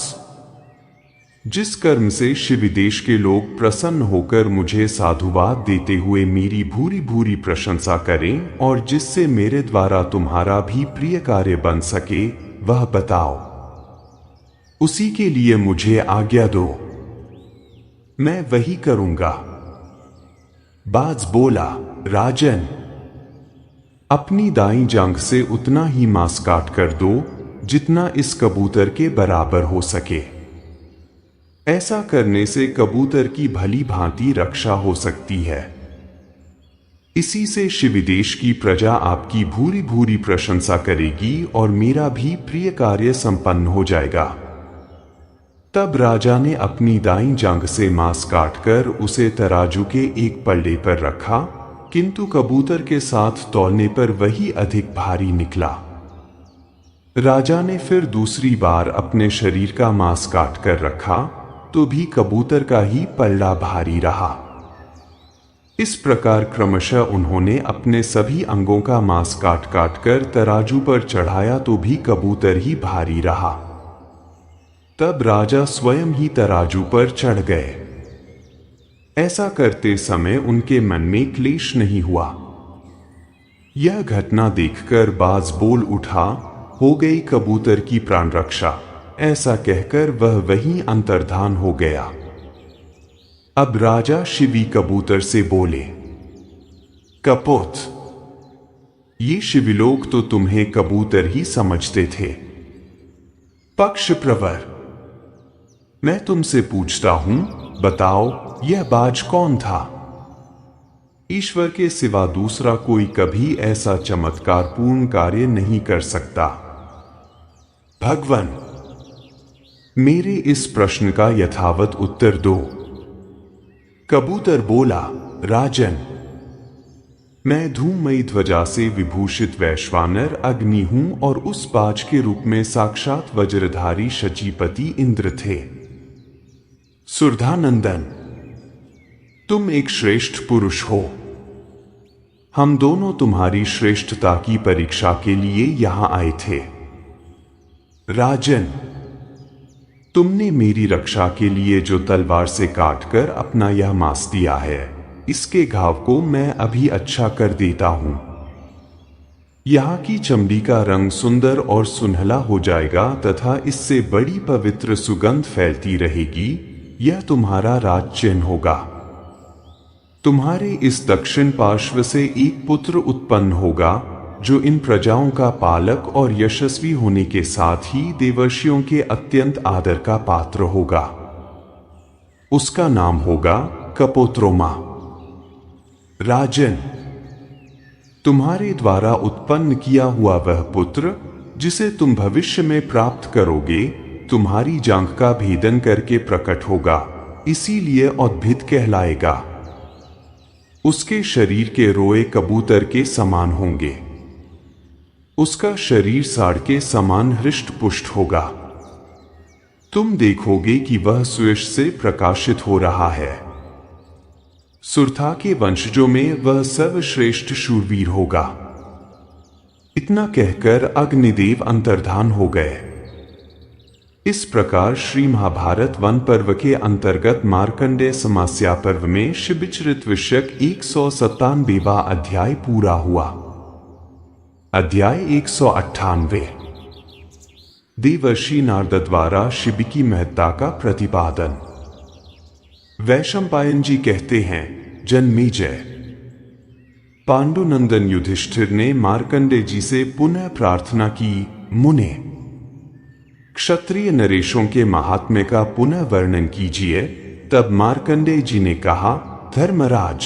जिस कर्म से शिविदेश के लोग प्रसन्न होकर मुझे साधुवाद देते हुए मेरी भूरी भूरी प्रशंसा करें और जिससे मेरे द्वारा तुम्हारा भी प्रिय कार्य बन सके, वह बताओ। उसी के लिए मुझे आज्ञा दो, मैं वही करूंगा। बाज बोला, राजन, अपनी दाईं जांघ से उतना ही मांस काट कर दो जितना इस कबूतर के बराबर हो सके। ऐसा करने से कबूतर की भली भांति रक्षा हो सकती है। इसी से शिविदेश की प्रजा आपकी भूरी भूरी प्रशंसा करेगी और मेरा भी प्रिय कार्य संपन्न हो जाएगा। तब राजा ने अपनी दाईं जांघ से मांस काटकर उसे तराजू के एक पल्ले पर रखा, किंतु कबूतर के साथ तौलने पर वही अधिक भारी निकला। राजा ने फिर दूसरी बार अपने शरीर का मांस काट कर रखा, तो भी कबूतर का ही पल्ला भारी रहा। इस प्रकार क्रमशः उन्होंने अपने सभी अंगों का मांस काट काट कर तराजू पर चढ़ाया, तो भी कबूतर ही भारी रहा। तब राजा स्वयं ही तराजू पर चढ़ गए। ऐसा करते समय उनके मन में क्लेश नहीं हुआ। यह घटना देखकर बाज बोल उठा, हो गई कबूतर की प्राण रक्षा। ऐसा कहकर वह वहीं अंतर्धान हो गया। अब राजा शिवी कबूतर से बोले, कपोत, ये शिविलोक तो तुम्हें कबूतर ही समझते थे। पक्ष प्रवर, मैं तुमसे पूछता हूं, बताओ यह बाज कौन था? ईश्वर के सिवा दूसरा कोई कभी ऐसा चमत्कारपूर्ण कार्य नहीं कर सकता। भगवान, मेरे इस प्रश्न का यथावत उत्तर दो। कबूतर बोला, राजन, मैं धूममयी ध्वजा से विभूषित वैश्वानर अग्नि हूं और उस बाज के रूप में साक्षात वज्रधारी शचीपति इंद्र थे। सुरधानंदन, तुम एक श्रेष्ठ पुरुष हो। हम दोनों तुम्हारी श्रेष्ठता की परीक्षा के लिए यहां आए थे। राजन, तुमने मेरी रक्षा के लिए जो तलवार से काटकर अपना यह मांस दिया है, इसके घाव को मैं अभी अच्छा कर देता हूं। यहाँ की चमड़ी का रंग सुंदर और सुनहला हो जाएगा तथा इससे बड़ी पवित्र सुगंध फैलती रहेगी। यह तुम्हारा राज चिन्ह होगा। तुम्हारे इस दक्षिण पार्श्व से एक पुत्र उत्पन्न होगा जो इन प्रजाओं का पालक और यशस्वी होने के साथ ही देवर्षियों के अत्यंत आदर का पात्र होगा। उसका नाम होगा कपोत्रोमा। राजन, तुम्हारे द्वारा उत्पन्न किया हुआ वह पुत्र जिसे तुम भविष्य में प्राप्त करोगे, तुम्हारी जांघ का भेदन करके प्रकट होगा, इसीलिए औद्भिद कहलाएगा। उसके शरीर के रोए कबूतर के समान होंगे। उसका शरीर साड़ के समान हृष्ट पुष्ट होगा। तुम देखोगे कि वह सुयश से प्रकाशित हो रहा है। सुरथा के वंशजों में वह सर्वश्रेष्ठ शूरवीर होगा। इतना कहकर अग्निदेव अंतर्धान हो गए। इस प्रकार श्री महाभारत वन पर्व के अंतर्गत मार्कंडेय समस्या पर्व में शिबिचरित विषयक 197वां अध्याय पूरा हुआ। अध्याय 198। देवर्षि नारद द्वारा शिबि की महत्ता का प्रतिपादन। वैशंपायन जी कहते हैं, जन्मेजय, पांडुनंदन युधिष्ठिर ने मार्कंडेय जी से पुनः प्रार्थना की, मुने, क्षत्रिय नरेशों के महात्म्य का पुनः वर्णन कीजिए। तब मार्कंडेय जी ने कहा, धर्मराज,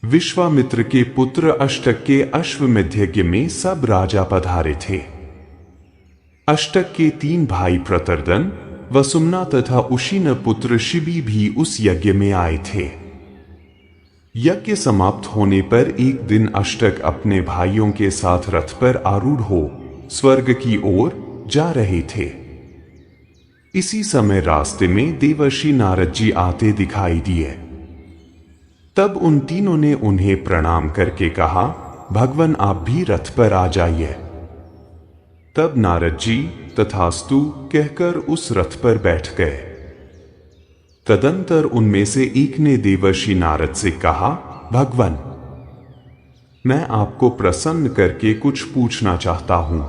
विश्वामित्र के पुत्र अष्टक के अश्वमेध यज्ञ में सब राजा पधारे थे। अष्टक के 3 भाई प्रतर्दन, वसुमना तथा उशीन पुत्र शिबि भी उस यज्ञ में आए थे। यज्ञ समाप्त होने पर एक दिन अष्टक अपने भाइयों के साथ रथ पर आरूढ़ हो स्वर्ग की ओर जा रहे थे। इसी समय रास्ते में देवर्षि नारद जी आते दिखाई दिए। तब उन तीनों ने उन्हें प्रणाम करके कहा, भगवान आप भी रथ पर आ जाइए। तब नारद जी तथास्तु कहकर उस रथ पर बैठ गए। तदंतर उनमें से एक ने देवर्षि नारद से कहा, भगवान, मैं आपको प्रसन्न करके कुछ पूछना चाहता हूं।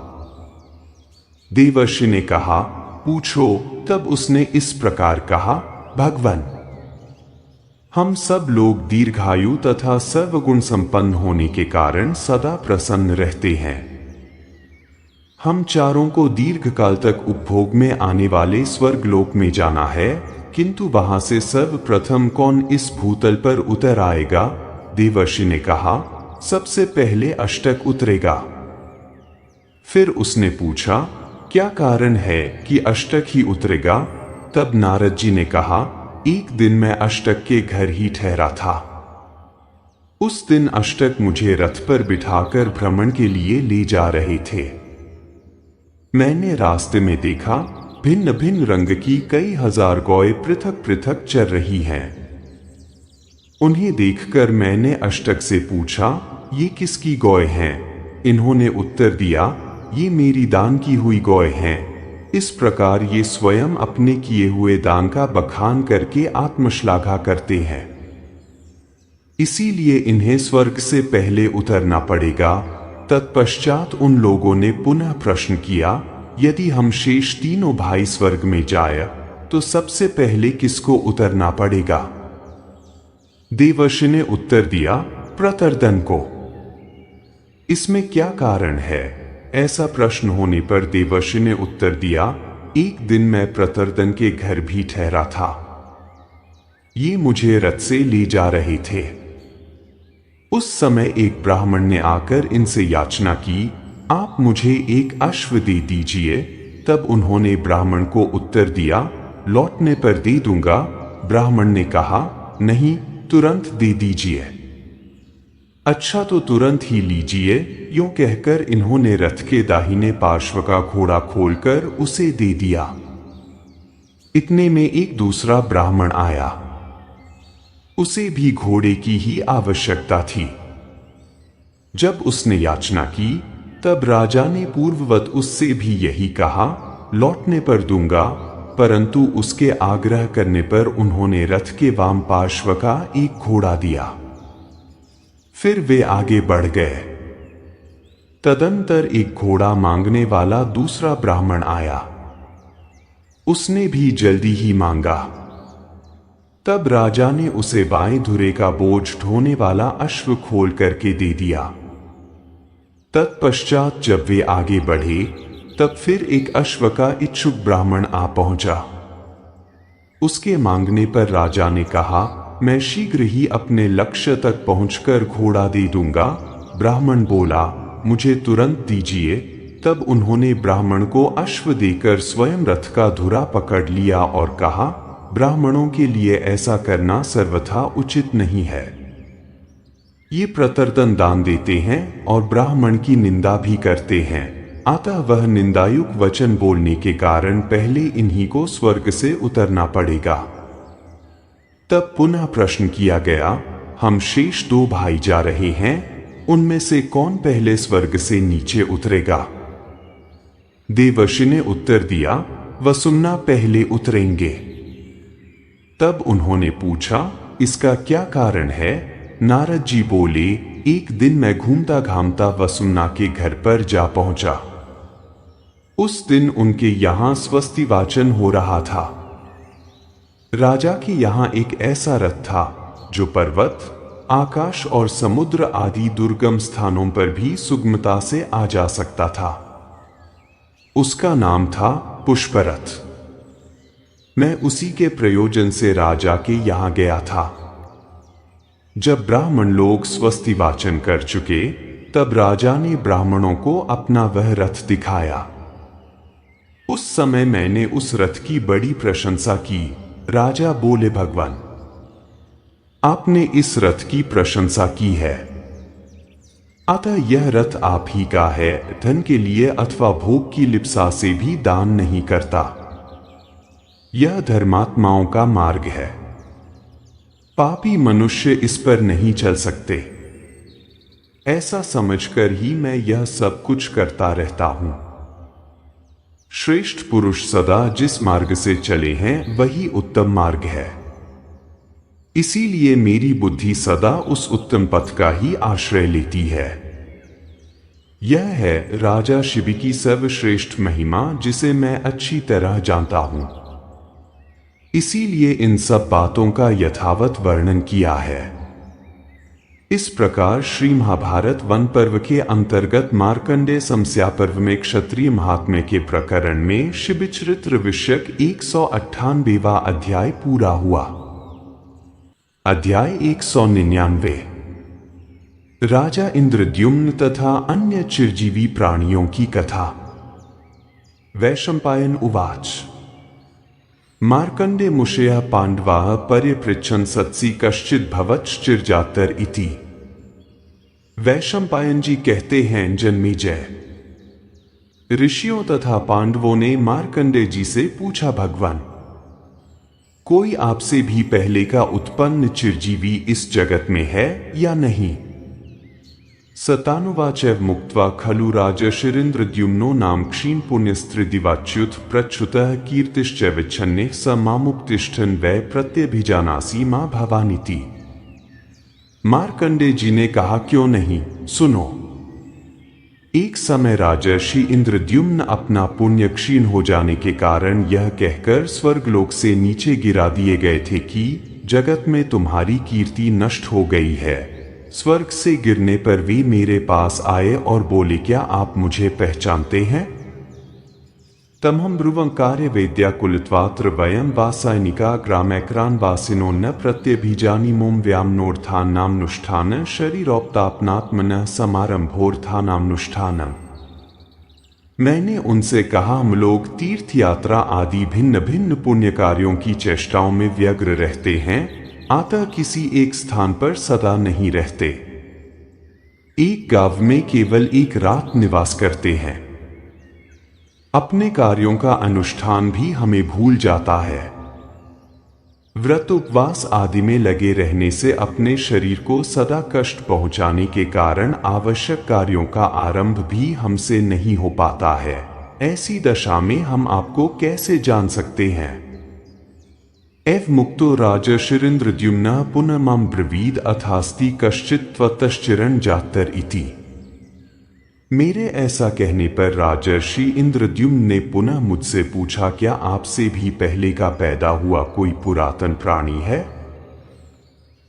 देवर्षि ने कहा, पूछो। तब उसने इस प्रकार कहा, भगवान, हम सब लोग दीर्घायु तथा सर्वगुण संपन्न होने के कारण सदा प्रसन्न रहते हैं। हम चारों को दीर्घ काल तक उपभोग में आने वाले स्वर्गलोक में जाना है, किंतु वहां से सर्वप्रथम कौन इस भूतल पर उतर आएगा? देवर्षि ने कहा, सबसे पहले अष्टक उतरेगा। फिर उसने पूछा, क्या कारण है कि अष्टक ही उतरेगा? तब नारद जी ने कहा, एक दिन मैं अष्टक के घर ही ठहरा था। उस दिन अष्टक मुझे रथ पर बिठाकर भ्रमण के लिए ले जा रहे थे। मैंने रास्ते में देखा, भिन्न भिन्न रंग की कई हजार गौएं पृथक पृथक चर रही हैं। उन्हें देखकर मैंने अष्टक से पूछा, ये किसकी गौएं हैं? इन्होंने उत्तर दिया, ये मेरी दान की हुई गौएं हैं। इस प्रकार ये स्वयं अपने किए हुए दान का बखान करके आत्मश्लाघा करते हैं। इसीलिए इन्हें स्वर्ग से पहले उतरना पड़ेगा। तत्पश्चात उन लोगों ने पुनः प्रश्न किया, यदि हम शेष तीनों भाई स्वर्ग में जाए तो सबसे पहले किसको उतरना पड़ेगा? देवर्षि ने उत्तर दिया, प्रतर्दन को। इसमें क्या कारण है? ऐसा प्रश्न होने पर देवर्षि ने उत्तर दिया, एक दिन मैं प्रतर्दन के घर भी ठहरा था। ये मुझे रथ से ले जा रहे थे। उस समय एक ब्राह्मण ने आकर इनसे याचना की, आप मुझे एक अश्व दे दीजिए। तब उन्होंने ब्राह्मण को उत्तर दिया, लौटने पर दे दूंगा। ब्राह्मण ने कहा, नहीं, तुरंत दे दीजिए। अच्छा तो तुरंत ही लीजिए, यूं कहकर इन्होंने रथ के दाहिने पार्श्व का घोड़ा खोलकर उसे दे दिया। इतने में एक दूसरा ब्राह्मण आया। उसे भी घोड़े की ही आवश्यकता थी। जब उसने याचना की, तब राजा ने पूर्ववत उससे भी यही कहा, लौटने पर दूंगा, परंतु उसके आग्रह करने पर उन्होंने रथ के वाम पार्श्व का एक घोड़ा दिया। फिर वे आगे बढ़ गए। तदंतर एक घोड़ा मांगने वाला दूसरा ब्राह्मण आया। उसने भी जल्दी ही मांगा। तब राजा ने उसे बाएं धुरे का बोझ ढोने वाला अश्व खोल करके दे दिया। तत्पश्चात जब वे आगे बढ़े, तब फिर एक अश्व का इच्छुक ब्राह्मण आ पहुंचा। उसके मांगने पर राजा ने कहा, मैं शीघ्र ही अपने लक्ष्य तक पहुंचकर घोड़ा दे दूंगा। ब्राह्मण बोला, मुझे तुरंत दीजिए। तब उन्होंने ब्राह्मण को अश्व देकर स्वयं रथ का धुरा पकड़ लिया और कहा, ब्राह्मणों के लिए ऐसा करना सर्वथा उचित नहीं है। ये प्रतर्दन दान देते हैं और ब्राह्मण की निंदा भी करते हैं, अतः वह निंदायुक्त वचन बोलने के कारण पहले इन्हीं को स्वर्ग से उतरना पड़ेगा। तब पुनः प्रश्न किया गया, हम शेष 2 भाई जा रहे हैं, उनमें से कौन पहले स्वर्ग से नीचे उतरेगा? देवर्षि ने उत्तर दिया, वसुमना पहले उतरेंगे। तब उन्होंने पूछा, इसका क्या कारण है? नारद जी बोले, एक दिन मैं घूमता घामता वसुमना के घर पर जा पहुंचा। उस दिन उनके यहां स्वस्ति वाचन हो रहा था। राजा के यहां एक ऐसा रथ था जो पर्वत, आकाश और समुद्र आदि दुर्गम स्थानों पर भी सुगमता से आ जा सकता था। उसका नाम था पुष्परथ। मैं उसी के प्रयोजन से राजा के यहां गया था। जब ब्राह्मण लोग स्वस्ति वाचन कर चुके, तब राजा ने ब्राह्मणों को अपना वह रथ दिखाया। उस समय मैंने उस रथ की बड़ी प्रशंसा की। राजा बोले, भगवान, आपने इस रथ की प्रशंसा की है, अतः यह रथ आप ही का है। धन के लिए अथवा भोग की लिप्सा से भी दान नहीं करता। यह धर्मात्माओं का मार्ग है। पापी मनुष्य इस पर नहीं चल सकते। ऐसा समझकर ही मैं यह सब कुछ करता रहता हूं। श्रेष्ठ पुरुष सदा जिस मार्ग से चले हैं वही उत्तम मार्ग है। इसीलिए मेरी बुद्धि सदा उस उत्तम पथ का ही आश्रय लेती है। यह है राजा शिव की सर्वश्रेष्ठ महिमा, जिसे मैं अच्छी तरह जानता हूं। इसीलिए इन सब बातों का यथावत वर्णन किया है। इस प्रकार श्री महाभारत वन पर्व के अंतर्गत मार्कंडेय समस्या पर्व में क्षत्रिय महात्म्य के प्रकरण में शिवचरित्र विषयक 198वां अध्याय पूरा हुआ। अध्याय 199 राजा इंद्रद्युम्न तथा अन्य चिरजीवी प्राणियों की कथा। वैशंपायन उवाच। मार्कंडे मुषया पांडवाः पर्यपृच्छन् सत्सि कश्चित् भवच्छचिरजातर इति। वैशंपायन जी कहते हैं, जन्मेजय, ऋषियों तथा पांडवों ने मार्कंडे जी से पूछा, भगवान, कोई आपसे भी पहले का उत्पन्न चिरजीवी इस जगत में है या नहीं? सतानुवाचैव मुक्त्वा खलु राजर्षिरिन्द्रद्युम्नो नाम क्षीण पुण्यस्त्रिदिवाच्युत प्रच्युतः कीर्तिश्चैविच्छन्ने स मामुपतिष्ठन् वै प्रत्यभिजानासि मां भवानीति। मार्कंडे जी ने कहा, क्यों नहीं, सुनो। एक समय राजर्षि इंद्रद्युम्न अपना पुण्य क्षीण हो जाने के कारण यह कहकर स्वर्गलोक से नीचे गिरा दिए गए थे कि जगत में तुम्हारी कीर्ति नष्ट हो गई है। स्वर्ग से गिरने पर वे मेरे पास आए और बोले, क्या आप मुझे पहचानते हैं? तमहं ब्रुवं कार्य वेद्या कुलत्वात्र वयं वासायनिका ग्रामैक्रान वासिनो न प्रत्यभिजानीमोम व्याम्नोर्थानामनुष्ठान शरीरोक्तापनात्मनः समारंभोर्थानामनुष्ठानम्। मैंने उनसे कहा, हम लोग तीर्थ यात्रा आदि भिन्न भिन्न पुण्य कार्यों की चेष्टाओं में व्यग्र रहते हैं, अतः किसी एक स्थान पर सदा नहीं रहते। एक गांव में केवल एक रात निवास करते हैं। अपने कार्यों का अनुष्ठान भी हमें भूल जाता है। व्रत उपवास आदि में लगे रहने से अपने शरीर को सदा कष्ट पहुंचाने के कारण आवश्यक कार्यों का आरंभ भी हमसे नहीं हो पाता है। ऐसी दशा में हम आपको कैसे जान सकते हैं? एव मुक्तो राजर्षिरिन्द्रद्युम्नः पुनः मां ब्रवीद अथास्ति कश्चित् त्वतश्चिरन् जातर इति। मेरे ऐसा कहने पर राजर्षि इंद्रद्युम्न ने पुनः मुझसे पूछा, क्या आपसे भी पहले का पैदा हुआ कोई पुरातन प्राणी है?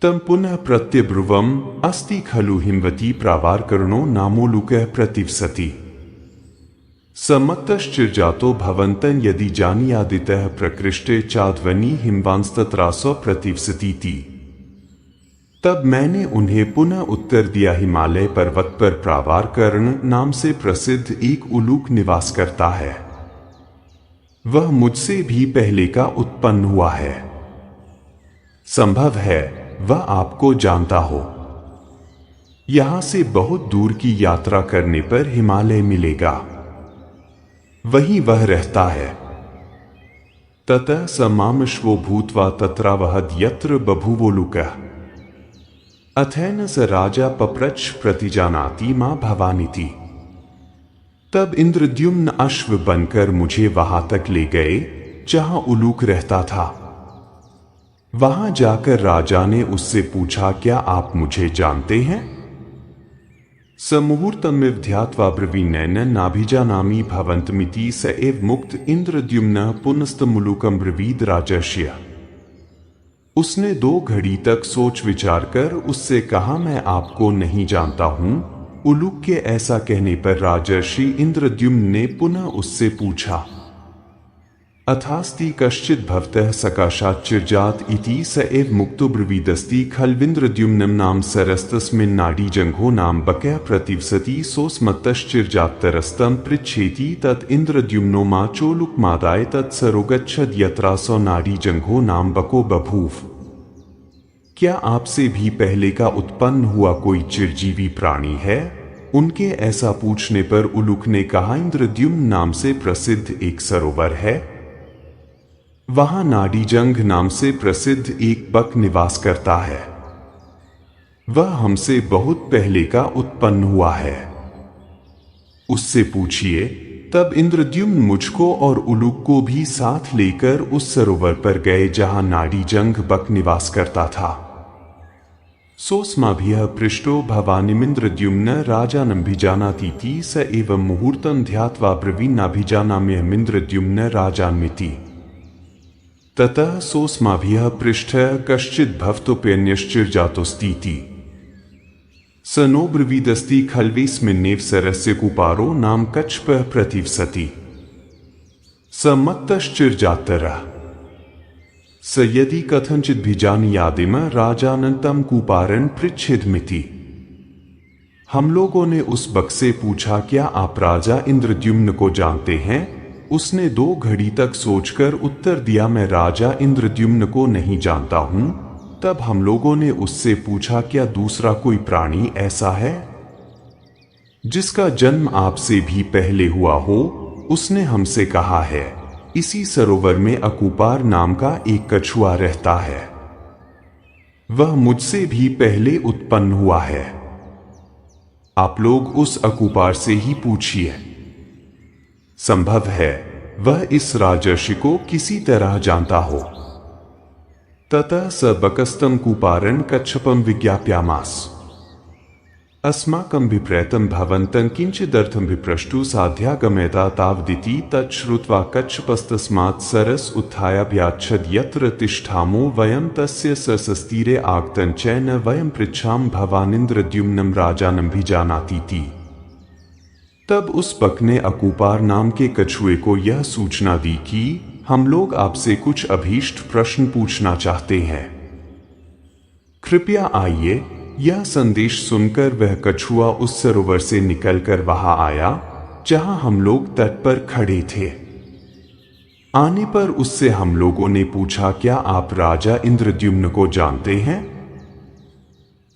तम पुनः प्रत्यब्रुवम् अस्ति खलु हिमवती प्रावारकर्णो नामोलुकः प्रतिवसति समत्तश्चिर्जातो भवन्तं यदि जानीयादितः प्रकृष्टे चाध्वनि हिमवांस्तत्रासो प्रतिवसतीति। तब मैंने उन्हें पुनः उत्तर दिया, हिमालय पर्वत पर प्रावारकर्ण नाम से प्रसिद्ध एक उलूक निवास करता है। वह मुझसे भी पहले का उत्पन्न हुआ है। संभव है वह आपको जानता हो। यहां से बहुत दूर की यात्रा करने पर हिमालय मिलेगा, वहीं वह रहता है। ततः स मामश्वो भूत्वा तत्रावहद यत्र बभूवोलुकः अथैन स राजा पप्रच्छ प्रतिजानाति मां भवानीति। तब इंद्रद्युम्न अश्व बनकर मुझे वहां तक ले गए जहां उलूक रहता था। वहां जाकर राजा ने उससे पूछा, क्या आप मुझे जानते हैं? समुहूर्तमिव ध्यात्वा ब्रवीणेन नाभिजानामि भवन्तमिति स एव मुक्त इंद्रद्युम्नः पुनस्तमुलूकं ब्रवीद राजर्षिः। उसने 2 घड़ी तक सोच विचार कर उससे कहा, मैं आपको नहीं जानता हूं। उलूक के ऐसा कहने पर राजर्षि इंद्रद्युम्न ने पुनः उससे पूछा, अथास्ति कश्चित् भवतः सकाशाच्चिर्जात इति स एव मुक्तो ब्रवीदस्ति खल्विन्द्रद्युम्नं नाम सरस्तस्मिन् नाडीजङ्घो नाम बकः प्रतिवसति सोऽस्मत्तश्चिर्जात्तरस्तं पृच्छेति तत् इंद्रद्युम्नो मा चोलुकमादाय तत्सरोगच्छद यत्रासो नाडीजङ्घो नाम बको बभूव। क्या आपसे भी पहले का उत्पन्न हुआ कोई चिरजीवी प्राणी है? उनके ऐसा पूछने पर उलूक ने कहा, इंद्रद्युम्न नाम से प्रसिद्ध एक सरोवर है, वहां नाडीजंघ नाम से प्रसिद्ध एक बक निवास करता है। वह हमसे बहुत पहले का उत्पन्न हुआ है, उससे पूछिए। तब इंद्रद्युम्न मुझको और उलूक को भी साथ लेकर उस सरोवर पर गए जहां नाडीजंघ बक निवास करता था। सोऽस्माभिः पृष्टो भवानिमिन्द्रद्युम्न राजानमभिजानातीति स एवं मुहूर्तं ध्यात्वा ब्रवीन्नाभिजानाम्यहमिन्द्रद्युम्न राजान्मिति। ततः सोऽस्माभिः पृष्ठः कश्चित् भवतोऽप्यन्यश्चिर्जातोऽस्तीति। स नो ब्रवीदस्ति खल्वेस्मिन्नेव सरस्य कुपारो नाम कच्छपः प्रतिवसति। स मत्तश्चिर्जातरः। स यदि कथंचिद्भिजानीयादिम राजानन्तं कुपारं पृच्छेदमिति। हम लोगों ने उस बक से पूछा, क्या आप राजा इंद्रद्युम्न को जानते हैं? उसने 2 घड़ी तक सोचकर उत्तर दिया, मैं राजा इंद्रद्युम्न को नहीं जानता हूं। तब हम लोगों ने उससे पूछा, क्या दूसरा कोई प्राणी ऐसा है जिसका जन्म आपसे भी पहले हुआ हो? उसने हमसे कहा है, इसी सरोवर में अकूपार नाम का एक कछुआ रहता है, वह मुझसे भी पहले उत्पन्न हुआ है। आप लोग उस अकूपार से ही पूछिए। संभव है वह इस राजर्षि को किसी तरह जानता हो। ततः स बकस्तं कुपारं कच्छपं विज्ञाप्यामास। अस्माकं विप्रैतं भवन्तं किंचिदर्थं विप्रष्टु साध्यागमेता तावदिति तच्छ्रुत्वा कच्छपस्तस्मात् सरस उत्थायाभ्याच्छद यत्र तिष्ठामो वयं तस्य ससस्तीरे आगतं च न वयं पृच्छाम भवानिन्द्रद्युम्नं राजानमभिजानातीति। तब उस बक ने अकूपार नाम के कछुए को यह सूचना दी कि हम लोग आपसे कुछ अभीष्ट प्रश्न पूछना चाहते हैं, कृपया आइए। यह संदेश सुनकर वह कछुआ उस सरोवर से निकलकर वहां आया जहां हम लोग तट पर खड़े थे। आने पर उससे हम लोगों ने पूछा, क्या आप राजा इंद्रद्युम्न को जानते हैं?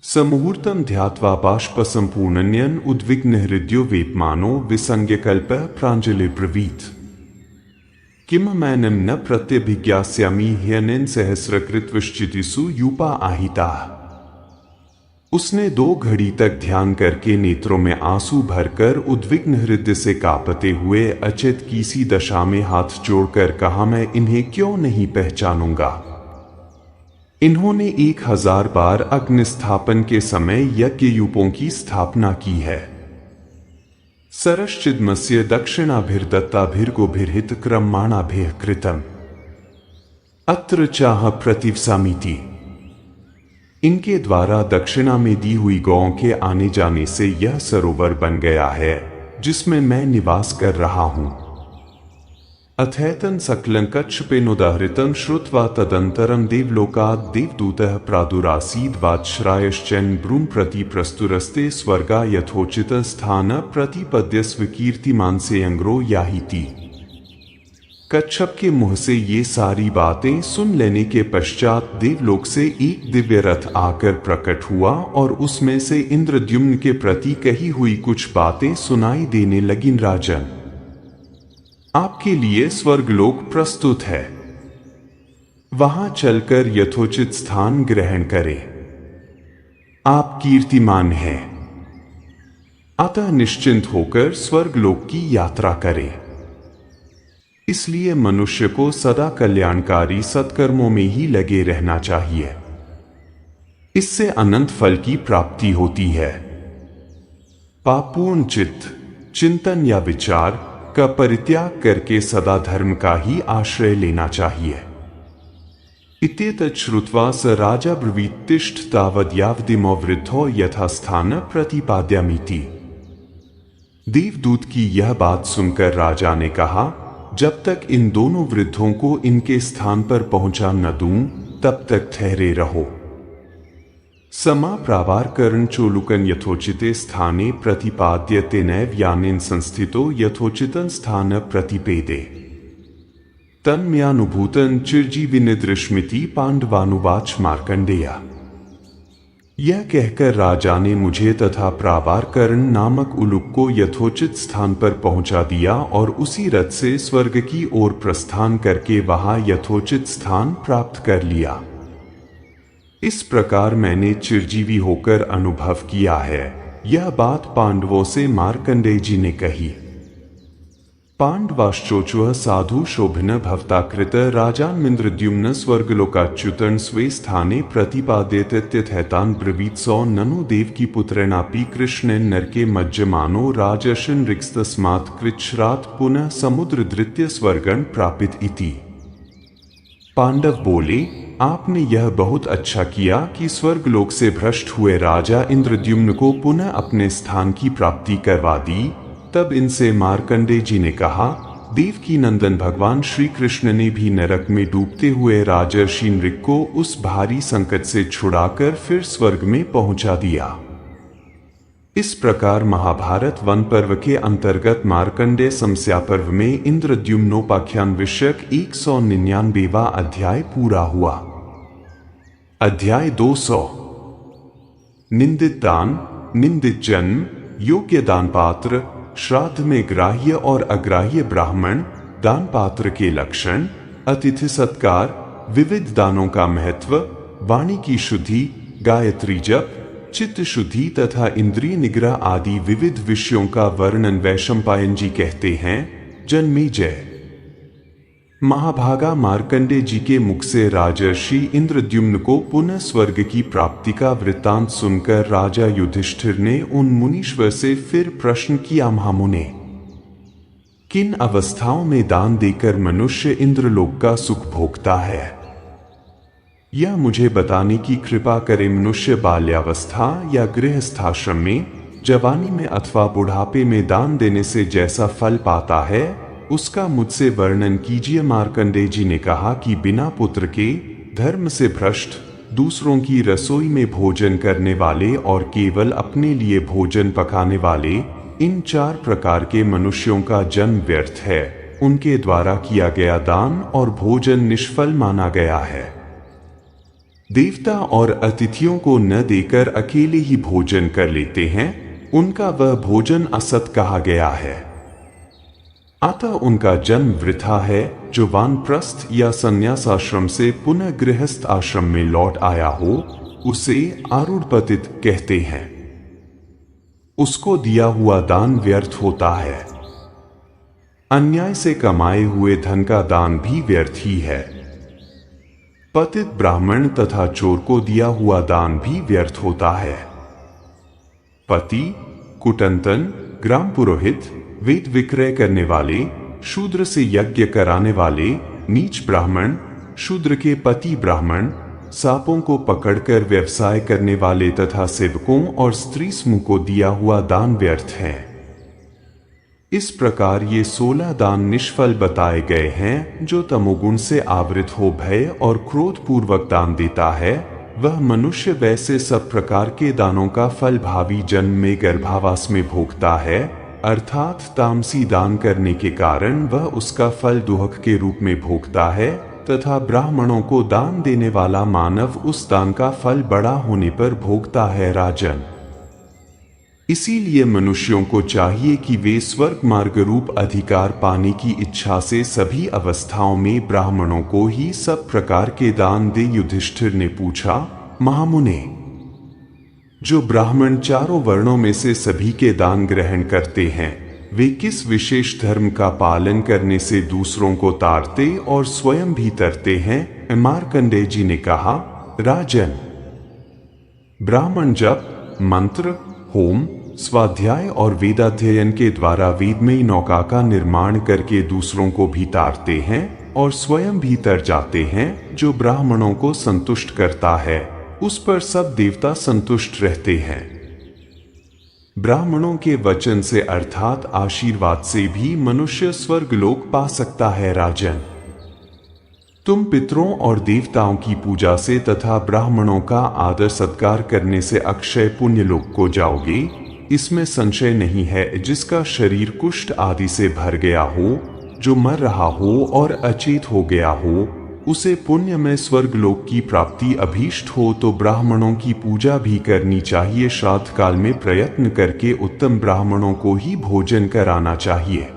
समूहूर्तं ध्यात्वा बाष्पसम्पूर्णन्यन् उद्विग्नहृदयो वेपमानो विसंज्ञकल्पः प्राञ्जलिर्ब्रवीत्। किममेनं न प्रत्यभिज्ञास्यामि ह्यनेन सहस्रकृत्वश्चितिषु यूपा आहिताः। उसने 2 घड़ी तक ध्यान करके नेत्रों में आंसू भरकर उद्विग्न हृदय से कांपते हुए अचेत की सी दशा में हाथ जोड़कर कहा, मैं इन्हें क्यों नहीं पहचानूंगा। इन्होंने 1000 बार अग्नि स्थापन के समय यज्ञयूपों की स्थापना की है। सरश्चिद्मस्य दक्षिणाभिर्दत्ताभिर्गोभिर्हित क्रमाणाभिः कृतम् अत्र चाह प्रतिवसामीति। इनके द्वारा दक्षिणा में दी हुई गौओं के आने जाने से यह सरोवर बन गया है जिसमें मैं निवास कर रहा हूं। अथैतन सकलं कच्छपेनोदाहृतं श्रुत्वा तदंतरं देवलोकात् देवदूतः प्रादुरासीद वात्श्रायश्चैन ब्रूम प्रति प्रस्तुरस्ते स्वर्गा यथोचित स्थान प्रतिपद्यस्व कीर्तिमान से अंग्रो याहिति। कच्छप के मुंह से ये सारी बातें सुन लेने के पश्चात देवलोक से एक दिव्य रथ आकर प्रकट हुआ और उसमें से इंद्रद्युम्न के प्रति कही हुई कुछ बातें सुनाई देने लगीं। राजन, आपके लिए स्वर्गलोक प्रस्तुत है, वहां चलकर यथोचित स्थान ग्रहण करें। आप कीर्तिमान हैं, अतः निश्चिंत होकर स्वर्गलोक की यात्रा करें। इसलिए मनुष्य को सदा कल्याणकारी सत्कर्मों में ही लगे रहना चाहिए। इससे अनंत फल की प्राप्ति होती है। पापूर्ण चित्त, चिंतन या विचार का परित्याग करके सदा धर्म का ही आश्रय लेना चाहिए। इत्येतत् श्रुत्वा स राजा ब्रवीत् तिष्ठ तावद् यावदिमो वृद्धो यथास्थान प्रतिपाद्यामीति। देवदूत की यह बात सुनकर राजा ने कहा, जब तक इन दोनों वृद्धों को इनके स्थान पर पहुंचा न दूं, तब तक ठहरे रहो। समाप्रावारकरण चोलुकन यथोचिते स्थाने प्रतिपाद्य तेनैव यानेन संस्थितो यथोचितं स्थान प्रतिपेदे तन्मयानुभूतं चिरजीविनिदृश्मिति पांडवानुवाच मार्कंडेया। यह कहकर राजा ने मुझे तथा प्रावारकरण नामक उलुक को यथोचित स्थान पर पहुंचा दिया और उसी रथ से स्वर्ग की ओर प्रस्थान करके वहां यथोचित स्थान प्राप्त कर लिया। इस प्रकार मैंने चिरजीवी होकर अनुभव किया है। यह बात पांडवों से मार्कंडेय जी ने कही। पांडवाश्चोचुः साधु शोभन भवताकृत राजान्मिन्द्रद्युम्न स्वर्गलोकाच्युतं स्वे स्थाने प्रतिपाद्येत्यथैतान् ब्रवीत्सो ननु देवकीपुत्रेणापि कृष्णेन नरके मज्जमानो राजर्षिन् ऋक्स्तस्मात् कृच्छ्रात् पुनः समुद्रधृत्य स्वर्गं प्रापित इति। पांडव बोले, आपने यह बहुत अच्छा किया कि स्वर्गलोक से भ्रष्ट हुए राजा इंद्रद्युम्न को पुनः अपने स्थान की प्राप्ति करवा दी। तब इनसे मार्कंडेय जी ने कहा, देवकी नंदन भगवान श्री कृष्ण ने भी नरक में डूबते हुए राजर्षि नृक को उस भारी संकट से छुड़ाकर फिर स्वर्ग में पहुंचा दिया। इस प्रकार महाभारत वन पर्व के अंतर्गत मार्कंडेय समस्या पर्व में इंद्रद्युम्नोपाख्यान विषयक 199वां अध्याय पूरा हुआ। अध्याय 200। निंदित दान, निंदित जन्म, योग्य दान पात्र, श्राद्ध में ग्राह्य और अग्राह्य ब्राह्मण, दान पात्र के लक्षण, अतिथि सत्कार, विविध दानों का महत्व, वाणी की शुद्धि, गायत्री जप, चित्त शुद्धि तथा इंद्रिय निग्रह आदि विविध विषयों का वर्णन वैशंपायन जी कहते हैं। जन्मेजय। महाभागा मार्कंडेय जी के मुख से राजर्षि इंद्रद्युम्न को पुनः स्वर्ग की प्राप्ति का वृत्तांत सुनकर राजा युधिष्ठिर ने उन मुनीश्वर से फिर प्रश्न किया, महामुने, किन अवस्थाओं में दान देकर मनुष्य इंद्रलोक का सुख भोगता है? यह मुझे बताने की कृपा करे। मनुष्य बाल्यावस्था या गृहस्थाश्रम में, जवानी में अथवा बुढ़ापे में दान देने से जैसा फल पाता है उसका मुझसे वर्णन कीजिए। मार्कंडेय जी ने कहा कि बिना पुत्र के, धर्म से भ्रष्ट, दूसरों की रसोई में भोजन करने वाले और केवल अपने लिए भोजन पकाने वाले, इन 4 प्रकार के मनुष्यों का जन्म व्यर्थ है। उनके द्वारा किया गया दान और भोजन निष्फल माना गया है। देवता और अतिथियों को न देकर अकेले ही भोजन कर लेते हैं, उनका वह भोजन असत कहा गया है। अतः उनका जन्म वृथा है। जो वानप्रस्थ या संन्यासाश्रम से पुनः गृहस्थ आश्रम में लौट आया हो, उसे आरूढ़पतित कहते हैं। उसको दिया हुआ दान व्यर्थ होता है। अन्याय से कमाए हुए धन का दान भी व्यर्थ ही है। पतित ब्राह्मण तथा चोर को दिया हुआ दान भी व्यर्थ होता है। पति, कुटंतन, ग्राम पुरोहित, वेद विक्रय करने वाले, शूद्र से यज्ञ कराने वाले, नीच ब्राह्मण, शूद्र के पति ब्राह्मण, सांपों को पकड़कर व्यवसाय करने वाले तथा सेवकों और स्त्री समूह को दिया हुआ दान व्यर्थ है। इस प्रकार ये 16 दान निष्फल बताए गए हैं। जो तमोगुण से आवृत हो भय और क्रोध पूर्वक दान देता है, वह मनुष्य वैसे सब प्रकार के दानों का फल भावी जन्म में गर्भावास में भोगता है, अर्थात तामसी दान करने के कारण वह उसका फल दुहक के रूप में भोगता है, तथा ब्राह्मणों को दान देने वाला मानव उस दान का फल बड़ा होने पर भोगता है। राजन, इसीलिए मनुष्यों को चाहिए कि वे स्वर्ग मार्ग रूप अधिकार पाने की इच्छा से सभी अवस्थाओं में ब्राह्मणों को ही सब प्रकार के दान दे। युधिष्ठिर ने पूछा, महामुने, जो ब्राह्मण चारों वर्णों में से सभी के दान ग्रहण करते हैं, वे किस विशेष धर्म का पालन करने से दूसरों को तारते और स्वयं भी तरते हैं? मार्कंडेय जी ने कहा, राजन, ब्राह्मण जप, मंत्र, होम, स्वाध्याय और वेदाध्ययन के द्वारा वेदमयी नौका का निर्माण करके दूसरों को भी तारते हैं और स्वयं भी तर जाते हैं। जो ब्राह्मणों को संतुष्ट करता है, उस पर सब देवता संतुष्ट रहते हैं। ब्राह्मणों के वचन से अर्थात आशीर्वाद से भी मनुष्य स्वर्गलोक पा सकता है। राजन, तुम पितरों और देवताओं की पूजा से तथा ब्राह्मणों का आदर सत्कार करने से अक्षय पुण्य लोक को जाओगे, इसमें संशय नहीं है। जिसका शरीर कुष्ठ आदि से भर गया हो, जो मर रहा हो और अचेत हो गया हो, उसे पुण्य में स्वर्गलोक की प्राप्ति अभीष्ट हो तो ब्राह्मणों की पूजा भी करनी चाहिए। श्राद्ध काल में प्रयत्न करके उत्तम ब्राह्मणों को ही भोजन कराना चाहिए।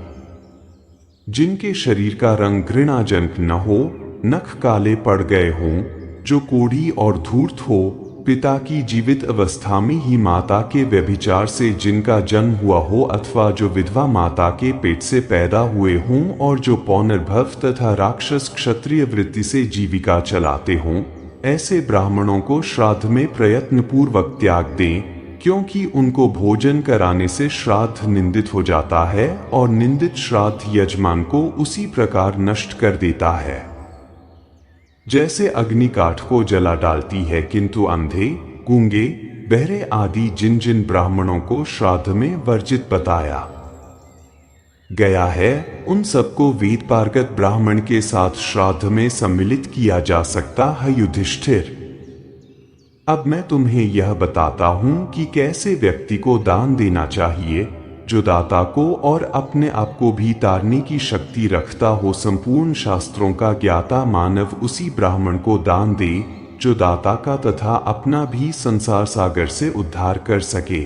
जिनके शरीर का रंग घृणाजनक न हो, नख काले पड़ गए हों, जो कोढ़ी और धूर्त हो, पिता की जीवित अवस्था में ही माता के व्यभिचार से जिनका जन्म हुआ हो, अथवा जो विधवा माता के पेट से पैदा हुए हों और जो पौनर्भव तथा राक्षस क्षत्रिय वृत्ति से जीविका चलाते हों, ऐसे ब्राह्मणों को श्राद्ध में प्रयत्न पूर्वक त्याग दें, क्योंकि उनको भोजन कराने से श्राद्ध निंदित हो जाता है और निंदित श्राद्ध यजमान को उसी प्रकार नष्ट कर देता है। जैसे अग्नि काठ को जला डालती है, किंतु अंधे, गूंगे, बहरे आदि जिन जिन ब्राह्मणों को श्राद्ध में वर्जित बताया गया है, उन सबको वेद पारगत ब्राह्मण के साथ श्राद्ध में सम्मिलित किया जा सकता है। युधिष्ठिर, अब मैं तुम्हें यह बताता हूं कि कैसे व्यक्ति को दान देना चाहिए, जो दाता को और अपने आप को भी तारने की शक्ति रखता हो। संपूर्ण शास्त्रों का ज्ञाता मानव उसी ब्राह्मण को दान दे जो दाता का तथा अपना भी संसार सागर से उद्धार कर सके।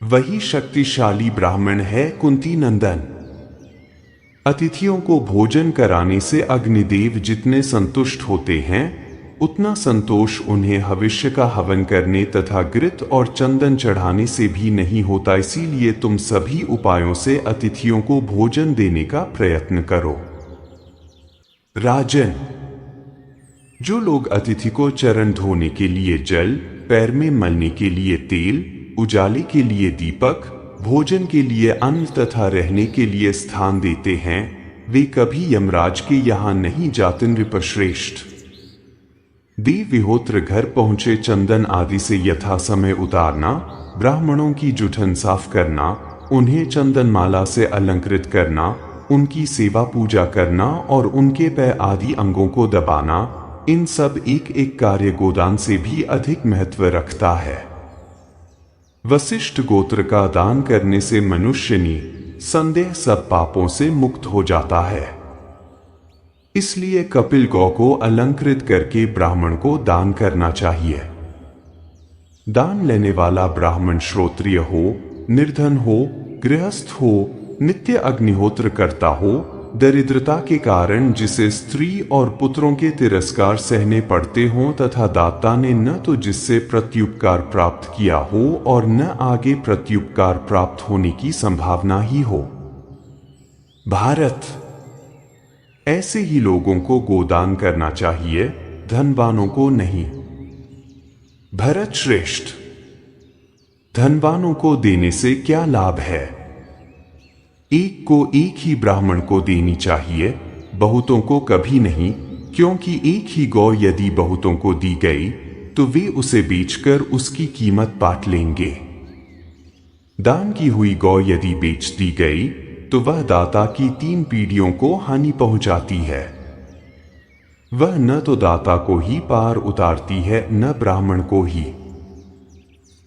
वही शक्तिशाली ब्राह्मण है। कुंती नंदन, अतिथियों को भोजन कराने से अग्निदेव जितने संतुष्ट होते हैं, उतना संतोष उन्हें भविष्य का हवन करने तथा घृत और चंदन चढ़ाने से भी नहीं होता। इसीलिए तुम सभी उपायों से अतिथियों को भोजन देने का प्रयत्न करो। राजन, जो लोग अतिथि को चरण धोने के लिए जल, पैर में मलने के लिए तेल, उजाले के लिए दीपक, भोजन के लिए अन्न तथा रहने के लिए स्थान देते हैं, वे कभी यमराज के यहाँ नहीं जाते। नृपश्रेष्ठ, देव विहोत्र घर पहुंचे चंदन आदि से यथा समय उतारना, ब्राह्मणों की जुठन साफ करना, उन्हें चंदन माला से अलंकृत करना, उनकी सेवा पूजा करना और उनके पैर आदि अंगों को दबाना, इन सब एक एक कार्य गोदान से भी अधिक महत्व रखता है। वशिष्ठ गोत्र का दान करने से मनुष्य निसंदेह सब पापों से मुक्त हो जाता है। इसलिए कपिल गौ को अलंकृत करके ब्राह्मण को दान करना चाहिए। दान लेने वाला ब्राह्मण श्रोत्रिय हो, निर्धन हो, गृहस्थ हो, नित्य अग्निहोत्र करता हो, दरिद्रता के कारण जिसे स्त्री और पुत्रों के तिरस्कार सहने पड़ते हों तथा दाता ने न तो जिससे प्रत्युपकार प्राप्त किया हो और न आगे प्रत्युपकार प्राप्त होने की संभावना ही हो। भारत, ऐसे ही लोगों को गोदान करना चाहिए, धनवानों को नहीं। भरत श्रेष्ठ, धनवानों को देने से क्या लाभ है? एक को एक ही ब्राह्मण को देनी चाहिए, बहुतों को कभी नहीं, क्योंकि एक ही गौ यदि बहुतों को दी गई तो वे उसे बेचकर उसकी कीमत बांट लेंगे। दान की हुई गौ यदि बेच दी गई तो वह दाता की 3 पीढ़ियों को हानि पहुंचाती है। वह न तो दाता को ही पार उतारती है न ब्राह्मण को ही।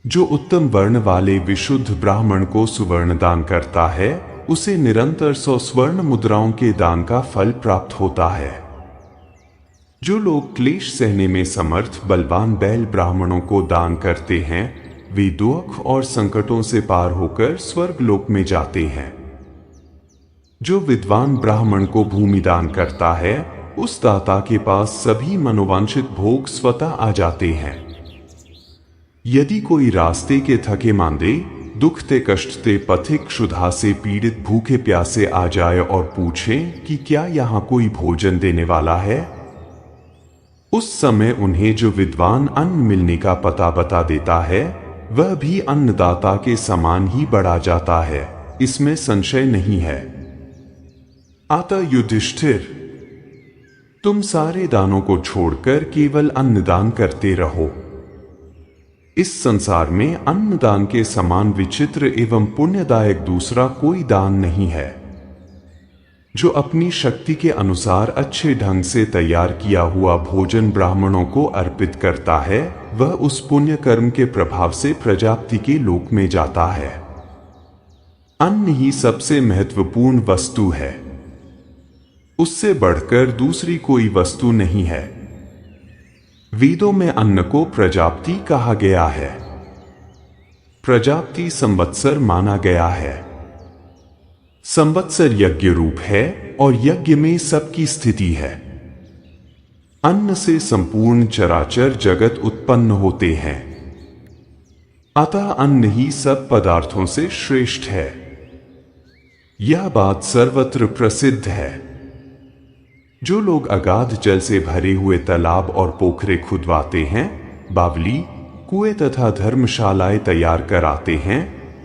जो उत्तम वर्ण वाले विशुद्ध ब्राह्मण को सुवर्ण दान करता है उसे निरंतर 100 स्वर्ण मुद्राओं के दान का फल प्राप्त होता है। जो लोग क्लेश सहने में समर्थ बलवान बैल ब्राह्मणों को दान करते हैं वे दुख और संकटों से पार होकर स्वर्ग लोक में जाते हैं। जो विद्वान ब्राह्मण को भूमि दान करता है उस दाता के पास सभी मनोवांछित भोग स्वतः आ जाते हैं। यदि कोई रास्ते के थके मांदे, दुखते कष्टते पथिक क्षुधा से पीड़ित भूखे प्यासे आ जाए और पूछे कि क्या यहां कोई भोजन देने वाला है, उस समय उन्हें जो विद्वान अन्न मिलने का पता बता देता है वह भी अन्नदाता के समान ही बढ़ा जाता है, इसमें संशय नहीं है। अतः युधिष्ठिर, तुम सारे दानों को छोड़कर केवल अन्नदान करते रहो। इस संसार में अन्नदान के समान विचित्र एवं पुण्यदायक दूसरा कोई दान नहीं है। जो अपनी शक्ति के अनुसार अच्छे ढंग से तैयार किया हुआ भोजन ब्राह्मणों को अर्पित करता है वह उस पुण्य कर्म के प्रभाव से प्रजापति के लोक में जाता है। अन्न ही सबसे महत्वपूर्ण वस्तु है, उससे बढ़कर दूसरी कोई वस्तु नहीं है। वेदों में अन्न को प्रजापति कहा गया है। प्रजापति संवत्सर माना गया है। संवत्सर यज्ञ रूप है और यज्ञ में सबकी स्थिति है। अन्न से संपूर्ण चराचर जगत उत्पन्न होते हैं, अतः अन्न ही सब पदार्थों से श्रेष्ठ है। यह बात सर्वत्र प्रसिद्ध है। जो लोग अगाध जल से भरे हुए तालाब और पोखरे खुदवाते हैं, बावली, कुएं तथा धर्मशालाएं तैयार कराते हैं,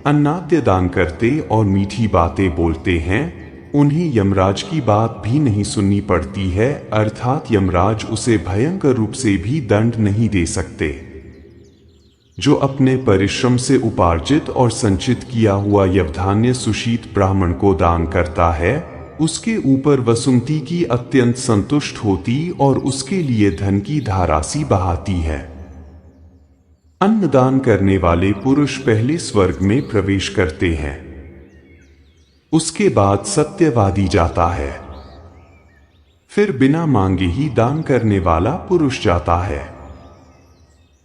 अन्नाद्य दान करते और मीठी बातें बोलते हैं, उन्हें यमराज की बात भी नहीं सुननी पड़ती है, अर्थात यमराज उसे भयंकर रूप से भी दंड नहीं दे सकते। जो अपने परिश्रम से उपार्जित और संचित किया हुआ यवधान्य सुशीत ब्राह्मण को दान करता है उसके ऊपर वसुमती की अत्यंत संतुष्ट होती और उसके लिए धन की धारासी बहाती है। अन्नदान करने वाले पुरुष पहले स्वर्ग में प्रवेश करते हैं, उसके बाद सत्यवादी जाता है, फिर बिना मांगे ही दान करने वाला पुरुष जाता है।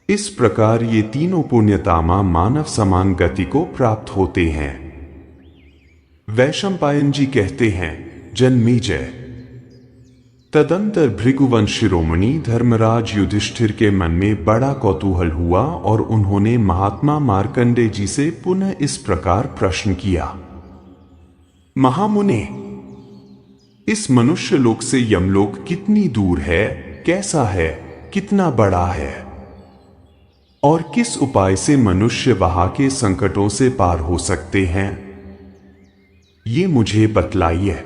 इस प्रकार ये तीनों पुण्यतामा मानव समान गति को प्राप्त होते हैं। वैशंपायन जी कहते हैं, जन्मेजय, तदंतर भृगुवंश शिरोमणि धर्मराज युधिष्ठिर के मन में बड़ा कौतूहल हुआ और उन्होंने महात्मा मार्कंडेय जी से पुनः इस प्रकार प्रश्न किया, महामुने, इस मनुष्य लोक से यमलोक कितनी दूर है, कैसा है, कितना बड़ा है और किस उपाय से मनुष्य वहां के संकटों से पार हो सकते हैं, ये मुझे बतलाइए।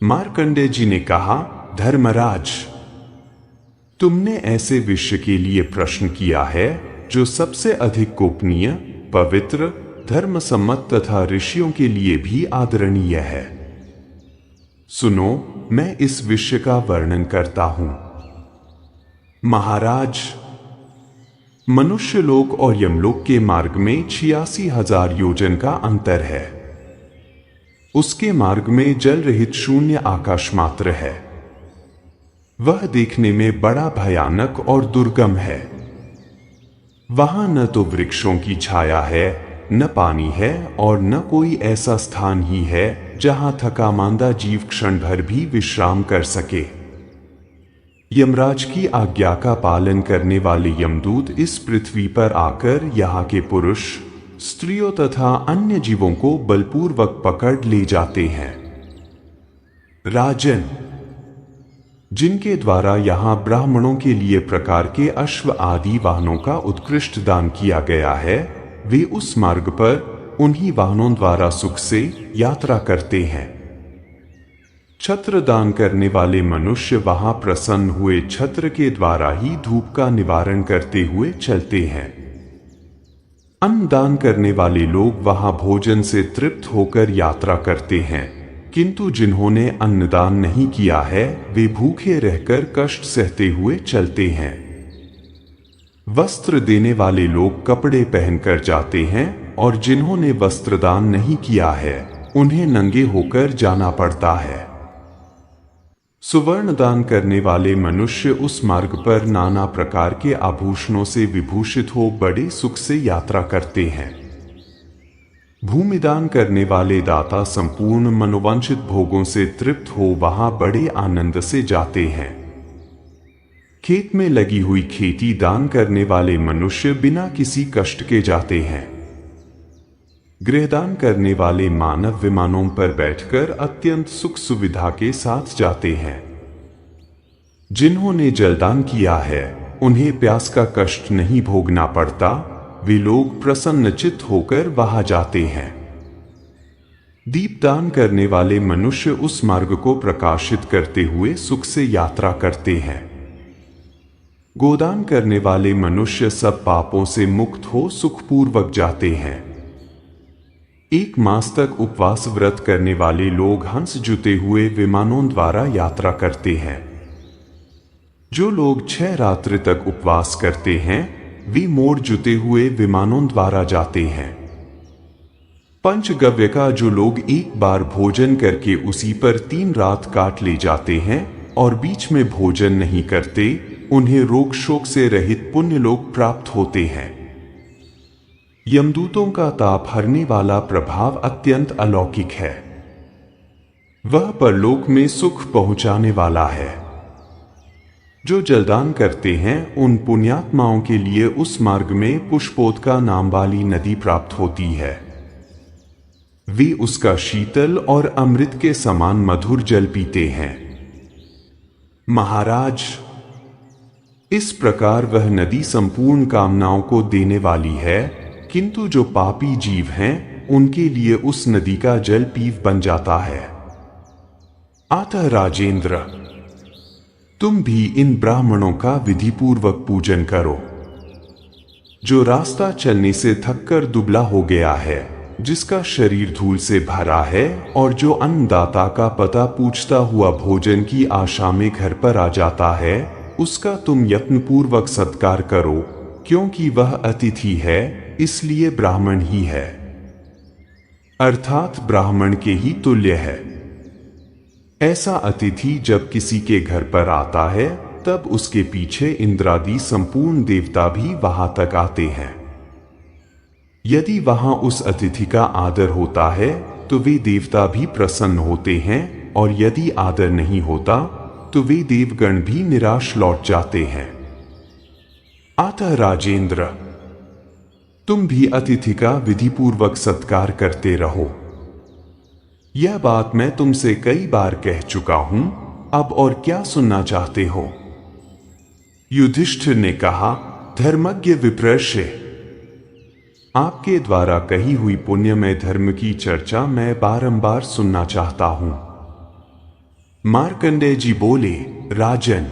मार्कंडेय जी ने कहा, धर्मराज, तुमने ऐसे विषय के लिए प्रश्न किया है जो सबसे अधिक गोपनीय, पवित्र, धर्मसम्मत तथा ऋषियों के लिए भी आदरणीय है। सुनो, मैं इस विषय का वर्णन करता हूं। महाराज, मनुष्य लोक और यमलोक के मार्ग में 86,000 योजन का अंतर है। उसके मार्ग में जल रहित शून्य आकाश मात्र है। वह देखने में बड़ा भयानक और दुर्गम है। वहां न तो वृक्षों की छाया है, न पानी है और न कोई ऐसा स्थान ही है जहां थकामांदा जीव क्षण भर भी विश्राम कर सके। यमराज की आज्ञा का पालन करने वाले यमदूत इस पृथ्वी पर आकर यहाँ के पुरुष, स्त्रियों तथा अन्य जीवों को बलपूर्वक पकड़ ले जाते हैं। राजन, जिनके द्वारा यहाँ ब्राह्मणों के लिए प्रकार के अश्व आदि वाहनों का उत्कृष्ट दान किया गया है, वे उस मार्ग पर उन्हीं वाहनों द्वारा सुख से यात्रा करते हैं। छत्र दान करने वाले मनुष्य वहां प्रसन्न हुए छत्र के द्वारा ही धूप का निवारण करते हुए चलते हैं। अन्न दान करने वाले लोग वहां भोजन से तृप्त होकर यात्रा करते हैं, किंतु जिन्होंने अन्नदान नहीं किया है वे भूखे रहकर कष्ट सहते हुए चलते हैं। वस्त्र देने वाले लोग कपड़े पहनकर जाते हैं और जिन्होंने वस्त्रदान नहीं किया है उन्हें नंगे होकर जाना पड़ता है। सुवर्ण दान करने वाले मनुष्य उस मार्ग पर नाना प्रकार के आभूषणों से विभूषित हो बड़े सुख से यात्रा करते हैं। भूमिदान करने वाले दाता संपूर्ण मनोवांछित भोगों से तृप्त हो वहां बड़े आनंद से जाते हैं। खेत में लगी हुई खेती दान करने वाले मनुष्य बिना किसी कष्ट के जाते हैं। गृहदान करने वाले मानव विमानों पर बैठकर अत्यंत सुख सुविधा के साथ जाते हैं। जिन्होंने जलदान किया है उन्हें प्यास का कष्ट नहीं भोगना पड़ता, वे लोग प्रसन्नचित्त होकर वहां जाते हैं। दीपदान करने वाले मनुष्य उस मार्ग को प्रकाशित करते हुए सुख से यात्रा करते हैं। गोदान करने वाले मनुष्य सब पापों से मुक्त हो सुखपूर्वक जाते हैं। 1 मास तक उपवास व्रत करने वाले लोग हंस जुते हुए विमानों द्वारा यात्रा करते हैं। जो लोग 6 रात्रि तक उपवास करते हैं वे मोड़ जुते हुए विमानों द्वारा जाते हैं। पंचगव्य का जो लोग एक बार भोजन करके उसी पर 3 रात काट ले जाते हैं और बीच में भोजन नहीं करते, उन्हें रोग शोक से रहित पुण्य लोक प्राप्त होते हैं। यमदूतों का ताप हरने वाला प्रभाव अत्यंत अलौकिक है। वह परलोक में सुख पहुंचाने वाला है। जो जलदान करते हैं उन पुण्यात्माओं के लिए उस मार्ग में पुष्पोदका नाम वाली नदी प्राप्त होती है। वे उसका शीतल और अमृत के समान मधुर जल पीते हैं। महाराज, इस प्रकार वह नदी संपूर्ण कामनाओं को देने वाली है, किंतु जो पापी जीव हैं उनके लिए उस नदी का जल पीव बन जाता है। अतः राजेंद्र, तुम भी इन ब्राह्मणों का विधिपूर्वक पूजन करो। जो रास्ता चलने से थककर दुबला हो गया है, जिसका शरीर धूल से भरा है और जो अन्नदाता का पता पूछता हुआ भोजन की आशा में घर पर आ जाता है, उसका तुम यत्नपूर्वक सत्कार करो, क्योंकि वह अतिथि है, इसलिए ब्राह्मण ही है, अर्थात ब्राह्मण के ही तुल्य है। ऐसा अतिथि जब किसी के घर पर आता है तब उसके पीछे इंद्रादि संपूर्ण देवता भी वहां तक आते हैं। यदि वहां उस अतिथि का आदर होता है तो वे देवता भी प्रसन्न होते हैं, और यदि आदर नहीं होता तो वे देवगण भी निराश लौट जाते हैं। अतः राजेंद्र, तुम भी अतिथि का विधिपूर्वक सत्कार करते रहो। यह बात मैं तुमसे कई बार कह चुका हूं, अब और क्या सुनना चाहते हो? युधिष्ठिर ने कहा, धर्मज्ञ विप्रश्य, आपके द्वारा कही हुई पुण्यमय धर्म की चर्चा मैं बारंबार सुनना चाहता हूं। मार्कंडेय जी बोले, राजन,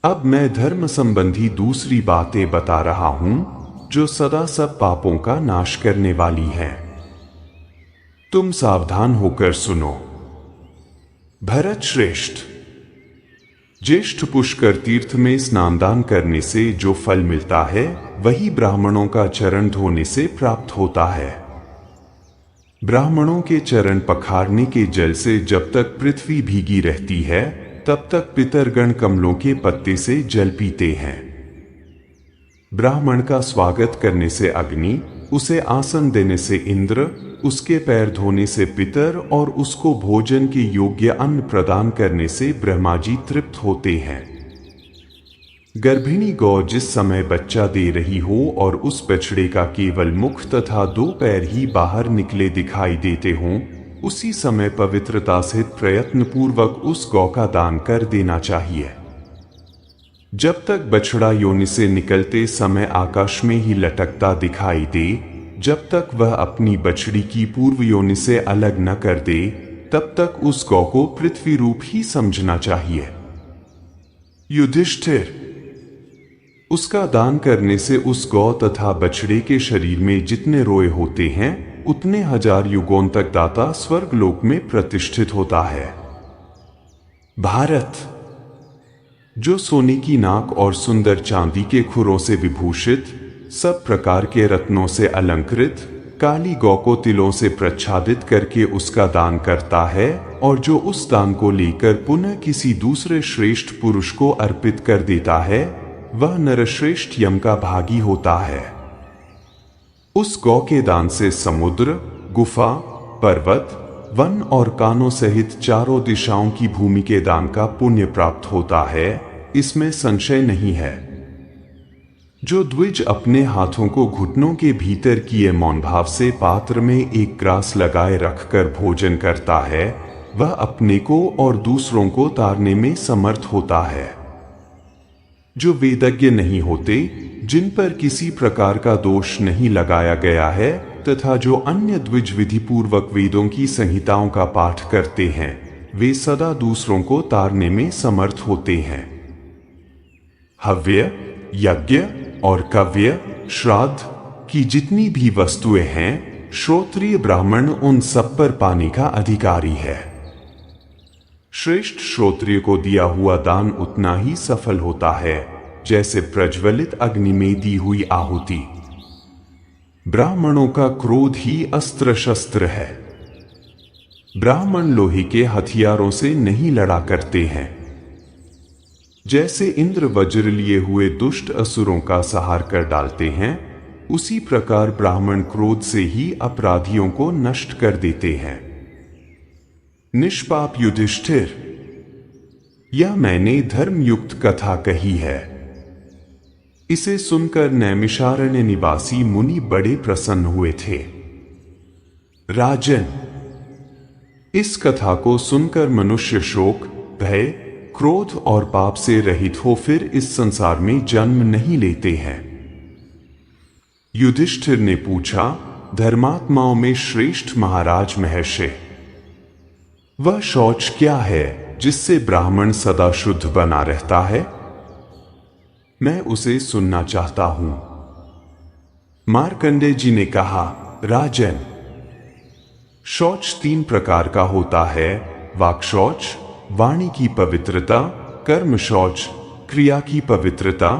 अब मैं धर्म संबंधी दूसरी बातें बता रहा हूं जो सदा सब पापों का नाश करने वाली हैं। तुम सावधान होकर सुनो। भरत श्रेष्ठ, ज्येष्ठ पुष्कर तीर्थ में स्नानदान करने से जो फल मिलता है वही ब्राह्मणों का चरण धोने से प्राप्त होता है। ब्राह्मणों के चरण पखारने के जल से जब तक पृथ्वी भीगी रहती है तब तक पितरगण कमलों के पत्ते से जल पीते हैं। ब्राह्मण का स्वागत करने से अग्नि, उसे आसन देने से इंद्र, उसके पैर धोने से पितर और उसको भोजन के योग्य अन्न प्रदान करने से ब्रह्मा जी तृप्त होते हैं। गर्भिणी गौ जिस समय बच्चा दे रही हो और उस बछड़े का केवल मुख तथा 2 पैर ही बाहर निकले दिखाई देते हों, उसी समय पवित्रता से प्रयत्न पूर्वक उस गौ का दान कर देना चाहिए। जब तक बछड़ा योनि से निकलते समय आकाश में ही लटकता दिखाई दे, जब तक वह अपनी बछड़ी की पूर्व योनि से अलग न कर दे, तब तक उस गौ को पृथ्वी रूप ही समझना चाहिए। युधिष्ठिर, उसका दान करने से उस गौ तथा बछड़े के शरीर में जितने रोए होते हैं, उतने 1000 युगों तक दाता स्वर्गलोक में प्रतिष्ठित होता है। भारत, जो सोने की नाक और सुंदर चांदी के खुरों से विभूषित, सब प्रकार के रत्नों से अलंकृत काली गौ को तिलों से प्रच्छादित करके उसका दान करता है, और जो उस दान को लेकर पुनः किसी दूसरे श्रेष्ठ पुरुष को अर्पित कर देता है, वह नरश्रेष्ठ यम का भागी होता है। उस गौ के दान से समुद्र, गुफा, पर्वत, वन और कानों सहित चारों दिशाओं की भूमि के दान का पुण्य प्राप्त होता है, इसमें संशय नहीं है। जो द्विज अपने हाथों को घुटनों के भीतर किए मौन भाव से पात्र में एक ग्रास लगाए रखकर भोजन करता है, वह अपने को और दूसरों को तारने में समर्थ होता है। जो वेदज्ञ नहीं होते, जिन पर किसी प्रकार का दोष नहीं लगाया गया है, तथा जो अन्य द्विज विधि पूर्वक वेदों की संहिताओं का पाठ करते हैं, वे सदा दूसरों को तारने में समर्थ होते हैं। हव्य, यज्ञ और कव्य, श्राद्ध की जितनी भी वस्तुएं हैं, श्रोत्रिय ब्राह्मण उन सब पर पाने का अधिकारी है। श्रेष्ठ श्रोत्रिय को दिया हुआ दान उतना ही सफल होता है जैसे प्रज्वलित अग्नि में दी हुई आहुति। ब्राह्मणों का क्रोध ही अस्त्र शस्त्र है। ब्राह्मण लोहे के हथियारों से नहीं लड़ा करते हैं। जैसे इंद्र वज्र लिए हुए दुष्ट असुरों का संहार कर डालते हैं, उसी प्रकार ब्राह्मण क्रोध से ही अपराधियों को नष्ट कर देते हैं। निष्पाप युधिष्ठिर, यह मैंने धर्मयुक्त कथा कही है। इसे सुनकर नैमिषारण्य निवासी मुनि बड़े प्रसन्न हुए थे। राजन, इस कथा को सुनकर मनुष्य शोक, भय, क्रोध और पाप से रहित हो फिर इस संसार में जन्म नहीं लेते हैं। युधिष्ठिर ने पूछा, धर्मात्माओं में श्रेष्ठ महाराज महर्षि, वह शौच क्या है जिससे ब्राह्मण सदा शुद्ध बना रहता है? मैं उसे सुनना चाहता हूं। मार्कंडेय जी ने कहा, राजन, शौच 3 प्रकार का होता है, वाक् शौच, वाणी की पवित्रता, कर्म शौच, क्रिया की पवित्रता,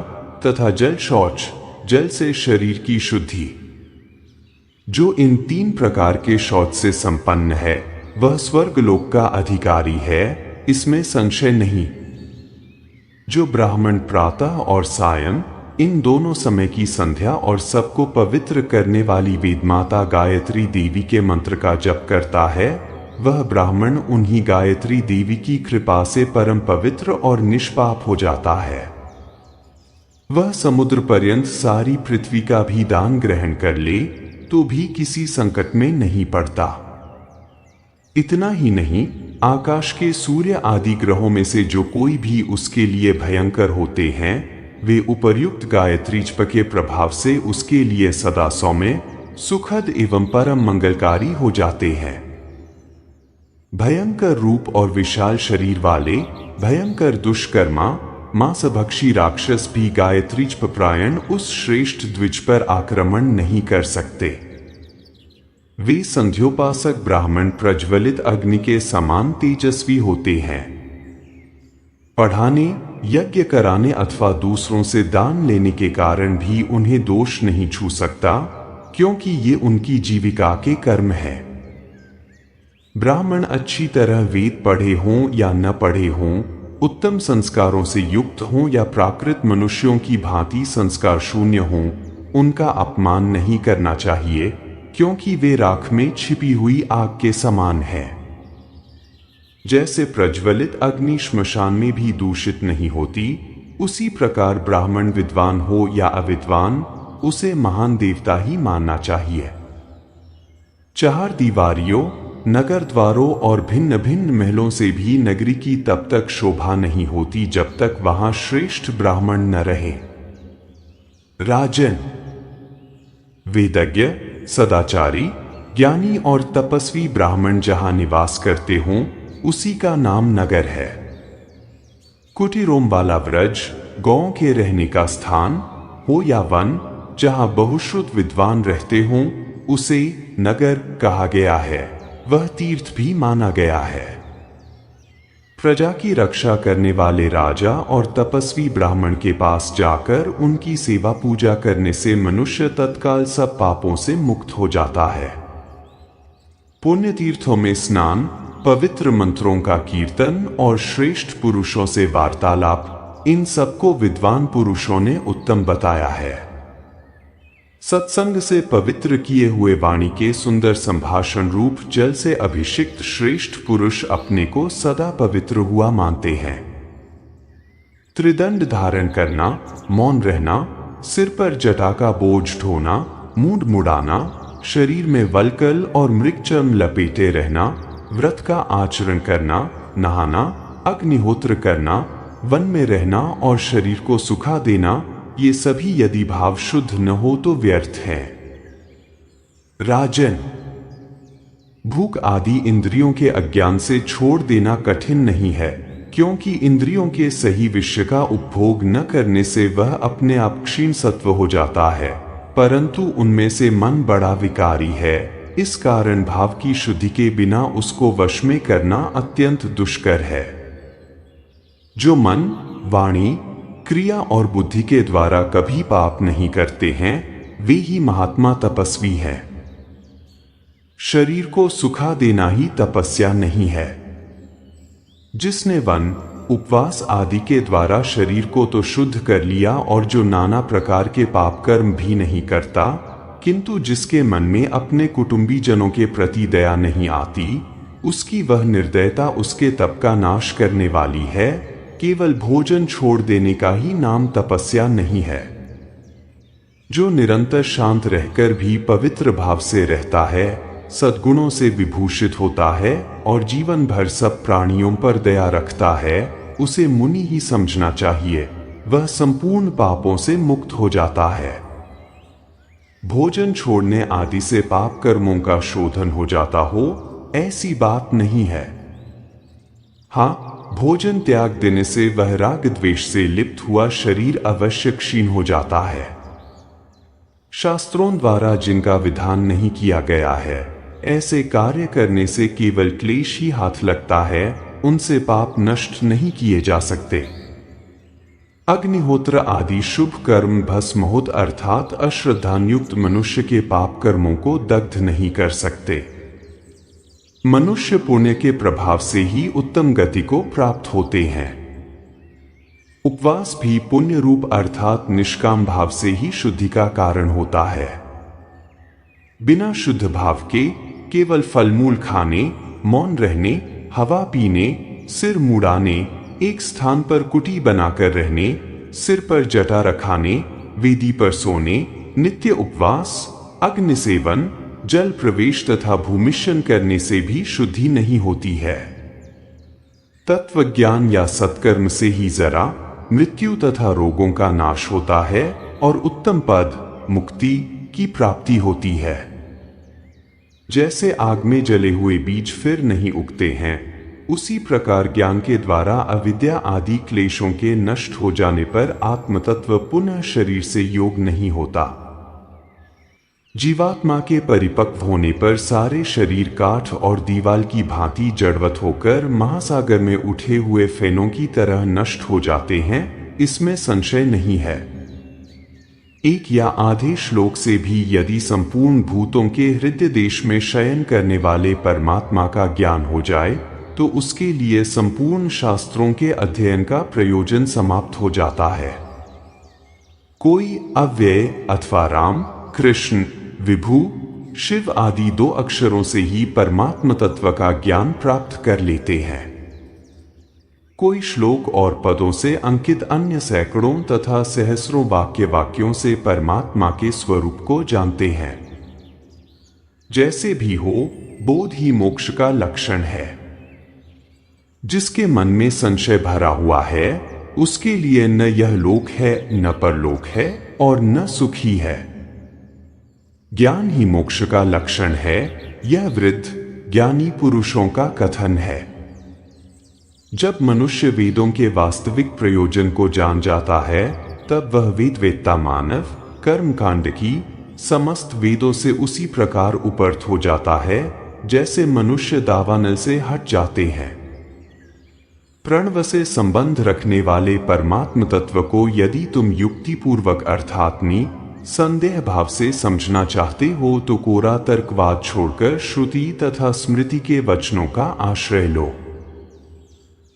तथा जल शौच, जल से शरीर की शुद्धि। जो इन 3 प्रकार के शौच से संपन्न है, वह स्वर्गलोक का अधिकारी है, इसमें संशय नहीं। जो ब्राह्मण प्रातः और सायं, इन दोनों समय की संध्या और सबको पवित्र करने वाली वेदमाता गायत्री देवी के मंत्र का जप करता है, वह ब्राह्मण उन्हीं गायत्री देवी की कृपा से परम पवित्र और निष्पाप हो जाता है। वह समुद्र पर्यंत सारी पृथ्वी का भी दान ग्रहण कर ले तो भी किसी संकट में नहीं पड़ता। इतना ही नहीं, आकाश के सूर्य आदि ग्रहों में से जो कोई भी उसके लिए भयंकर होते हैं, वे उपर्युक्त गायत्री जप के प्रभाव से उसके लिए सदा सौम्य, सुखद एवं परम मंगलकारी हो जाते हैं। भयंकर रूप और विशाल शरीर वाले भयंकर दुष्कर्मा मांसभक्षी राक्षस भी गायत्री जप परायण उस श्रेष्ठ द्विज पर आक्रमण नहीं कर सकते। वे संध्योपासक ब्राह्मण प्रज्वलित अग्नि के समान तेजस्वी होते हैं। पढ़ाने, यज्ञ कराने अथवा दूसरों से दान लेने के कारण भी उन्हें दोष नहीं छू सकता, क्योंकि ये उनकी जीविका के कर्म है। ब्राह्मण अच्छी तरह वेद पढ़े हों या न पढ़े हों, उत्तम संस्कारों से युक्त हों या प्राकृत मनुष्यों की भांति संस्कार शून्य हों, उनका अपमान नहीं करना चाहिए, क्योंकि वे राख में छिपी हुई आग के समान है। जैसे प्रज्वलित अग्नि श्मशान में भी दूषित नहीं होती, उसी प्रकार ब्राह्मण विद्वान हो या अविद्वान, उसे महान देवता ही मानना चाहिए। चार दीवारियों, नगर द्वारों और भिन्न भिन्न महलों से भी नगरी की तब तक शोभा नहीं होती जब तक वहां श्रेष्ठ ब्राह्मण न रहे। राजन, वेदज्ञ, सदाचारी, ज्ञानी और तपस्वी ब्राह्मण जहां निवास करते हों, उसी का नाम नगर है। कुटीरों वाला व्रज, गौओं के रहने का स्थान हो या वन, जहां बहुश्रुत विद्वान रहते हों, उसे नगर कहा गया है। वह तीर्थ भी माना गया है। प्रजा की रक्षा करने वाले राजा और तपस्वी ब्राह्मण के पास जाकर उनकी सेवा पूजा करने से मनुष्य तत्काल सब पापों से मुक्त हो जाता है। पुण्य तीर्थों में स्नान, पवित्र मंत्रों का कीर्तन और श्रेष्ठ पुरुषों से वार्तालाप, इन सबको विद्वान पुरुषों ने उत्तम बताया है। सत्संग से पवित्र किए हुए वाणी के सुंदर संभाषण रूप जल से अभिषिक्त श्रेष्ठ पुरुष अपने को सदा पवित्र हुआ मानते हैं। त्रिदंड धारण करना, मौन रहना, सिर पर जटा का बोझ ढोना, मूंड मुड़ाना, शरीर में वल्कल और मृगचर्म लपेटे रहना, व्रत का आचरण करना, नहाना, अग्निहोत्र करना, वन में रहना और शरीर को सुखा देना, ये सभी यदि भाव शुद्ध न हो तो व्यर्थ है। राजन, भूख आदि इंद्रियों के अज्ञान से छोड़ देना कठिन नहीं है, क्योंकि इंद्रियों के सही विषय का उपभोग न करने से वह अपने आप क्षीण सत्व हो जाता है, परंतु उनमें से मन बड़ा विकारी है। इस कारण भाव की शुद्धि के बिना उसको वश में करना अत्यंत दुष्कर है। जो मन, वाणी, क्रिया और बुद्धि के द्वारा कभी पाप नहीं करते हैं, वे ही महात्मा तपस्वी हैं। शरीर को सुखा देना ही तपस्या नहीं है। जिसने वन, उपवास आदि के द्वारा शरीर को तो शुद्ध कर लिया और जो नाना प्रकार के पाप कर्म भी नहीं करता, किंतु जिसके मन में अपने कुटुंबी जनों के प्रति दया नहीं आती, उसकी वह निर्दयता उसके तप का नाश करने वाली है। केवल भोजन छोड़ देने का ही नाम तपस्या नहीं है। जो निरंतर शांत रहकर भी पवित्र भाव से रहता है, सद्गुणों से विभूषित होता है और जीवन भर सब प्राणियों पर दया रखता है, उसे मुनि ही समझना चाहिए। वह संपूर्ण पापों से मुक्त हो जाता है। भोजन छोड़ने आदि से पाप कर्मों का शोधन हो जाता हो, ऐसी बात नहीं है। हाँ, भोजन त्याग देने से वह राग द्वेष से लिप्त हुआ शरीर अवश्य क्षीण हो जाता है। शास्त्रों द्वारा जिनका विधान नहीं किया गया है, ऐसे कार्य करने से केवल क्लेश ही हाथ लगता है, उनसे पाप नष्ट नहीं किए जा सकते। अग्निहोत्र आदि शुभ कर्म भस्महोत अर्थात अश्रद्धायुक्त मनुष्य के पाप कर्मों को दग्ध नहीं कर सकते। मनुष्य पुण्य के प्रभाव से ही उत्तम गति को प्राप्त होते हैं। उपवास भी पुण्य रूप अर्थात निष्काम भाव से ही शुद्धि का कारण होता है। बिना शुद्ध भाव के केवल फलमूल खाने, मौन रहने, हवा पीने, सिर मुड़ाने, एक स्थान पर कुटी बनाकर रहने, सिर पर जटा रखाने, वेदी पर सोने, नित्य उपवास, अग्नि सेवन, जल प्रवेश तथा भूमिशन करने से भी शुद्धि नहीं होती है। तत्वज्ञान या सत्कर्म से ही जरा मृत्यु तथा रोगों का नाश होता है और उत्तम पद, मुक्ति की प्राप्ति होती है। जैसे आग में जले हुए बीज फिर नहीं उगते हैं, उसी प्रकार ज्ञान के द्वारा अविद्या आदि क्लेशों के नष्ट हो जाने पर आत्मतत्व पुनः शरीर से योग नहीं होता। जीवात्मा के परिपक्व होने पर सारे शरीर काठ और दीवाल की भांति जड़वत होकर महासागर में उठे हुए फेनों की तरह नष्ट हो जाते हैं, इसमें संशय नहीं है। एक या आधे श्लोक से भी यदि संपूर्ण भूतों के हृदय देश में शयन करने वाले परमात्मा का ज्ञान हो जाए, तो उसके लिए संपूर्ण शास्त्रों के अध्ययन का प्रयोजन समाप्त हो जाता है। कोई अव्यय अथवा राम, कृष्ण, विभु, शिव आदि 2 अक्षरों से ही परमात्म तत्व का ज्ञान प्राप्त कर लेते हैं। कोई श्लोक और पदों से अंकित अन्य सैकड़ों तथा सहस्रों वाक्यों से परमात्मा के स्वरूप को जानते हैं। जैसे भी हो, बोध ही मोक्ष का लक्षण है। जिसके मन में संशय भरा हुआ है, उसके लिए न यह लोक है, न परलोक है और न सुख ही है। ज्ञान ही मोक्ष का लक्षण है, यह वृद्ध ज्ञानी पुरुषों का कथन है। जब मनुष्य वेदों के वास्तविक प्रयोजन को जान जाता है, तब वह वेदवेत्ता मानव कर्मकांड की समस्त वेदों से उसी प्रकार उपरत हो जाता है जैसे मनुष्य दावानल से हट जाते हैं। प्रणव से संबंध रखने वाले परमात्म तत्व को यदि तुम युक्तिपूर्वक अर्थात संदेह भाव से समझना चाहते हो तो कोरा तर्कवाद छोड़कर श्रुति तथा स्मृति के वचनों का आश्रय लो,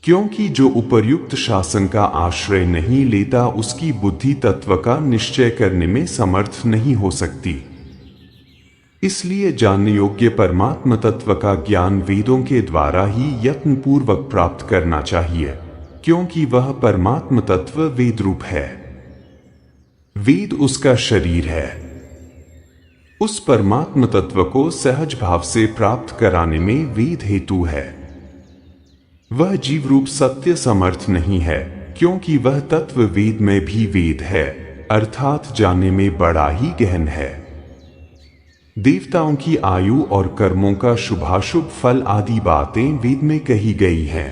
क्योंकि जो उपर्युक्त शासन का आश्रय नहीं लेता उसकी बुद्धि तत्व का निश्चय करने में समर्थ नहीं हो सकती। इसलिए जानने योग्य परमात्म तत्व का ज्ञान वेदों के द्वारा ही यत्नपूर्वक प्राप्त करना चाहिए, क्योंकि वह परमात्म तत्व वेद रूप है। वेद उसका शरीर है। उस परमात्म तत्व को सहज भाव से प्राप्त कराने में वेद हेतु है। वह जीव रूप सत्य समर्थ नहीं है, क्योंकि वह तत्व वेद में भी वेद है, अर्थात जानने में बड़ा ही गहन है। देवताओं की आयु और कर्मों का शुभाशुभ फल आदि बातें वेद में कही गई हैं।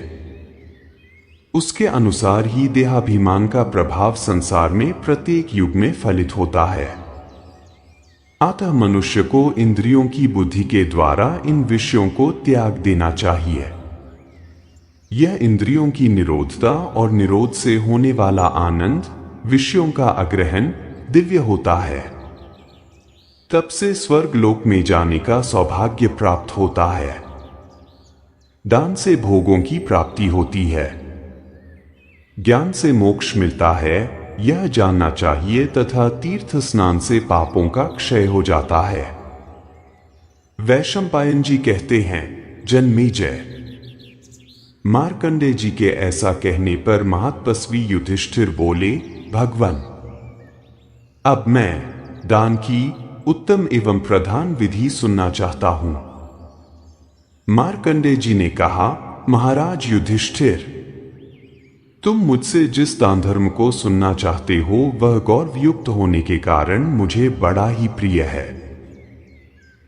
उसके अनुसार ही देहाभिमान का प्रभाव संसार में प्रत्येक युग में फलित होता है। अतः मनुष्य को इंद्रियों की बुद्धि के द्वारा इन विषयों को त्याग देना चाहिए। यह इंद्रियों की निरोधता और निरोध से होने वाला आनंद, विषयों का अग्रहण दिव्य होता है। तब से स्वर्ग लोक में जाने का सौभाग्य प्राप्त होता है। दान से भोगों की प्राप्ति होती है। ज्ञान से मोक्ष मिलता है, यह जानना चाहिए, तथा तीर्थ स्नान से पापों का क्षय हो जाता है। वैशंपायन जी कहते हैं, जन्मेजय, मार्कंडेय जी के ऐसा कहने पर महातपस्वी युधिष्ठिर बोले, भगवान, अब मैं दान की उत्तम एवं प्रधान विधि सुनना चाहता हूं। मार्कंडेय जी ने कहा, महाराज युधिष्ठिर, तुम मुझसे जिस दान धर्म को सुनना चाहते हो वह गौरवयुक्त होने के कारण मुझे बड़ा ही प्रिय है।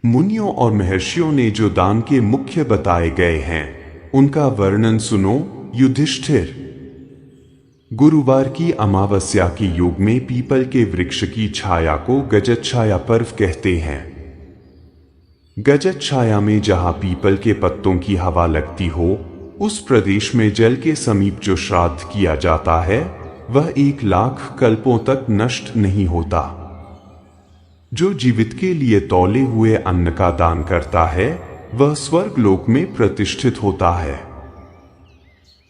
मुनियों और महर्षियों ने जो दान के मुख्य बताए गए हैं उनका वर्णन सुनो युधिष्ठिर। गुरुवार की अमावस्या के युग में पीपल के वृक्ष की छाया को गजत छाया पर्व कहते हैं। गजत छाया में जहां पीपल के पत्तों की हवा लगती हो, उस प्रदेश में जल के समीप जो श्राद्ध किया जाता है वह 1,00,000 कल्पों तक नष्ट नहीं होता। जो जीवित के लिए तौले हुए अन्न का दान करता है वह स्वर्ग लोक में प्रतिष्ठित होता है।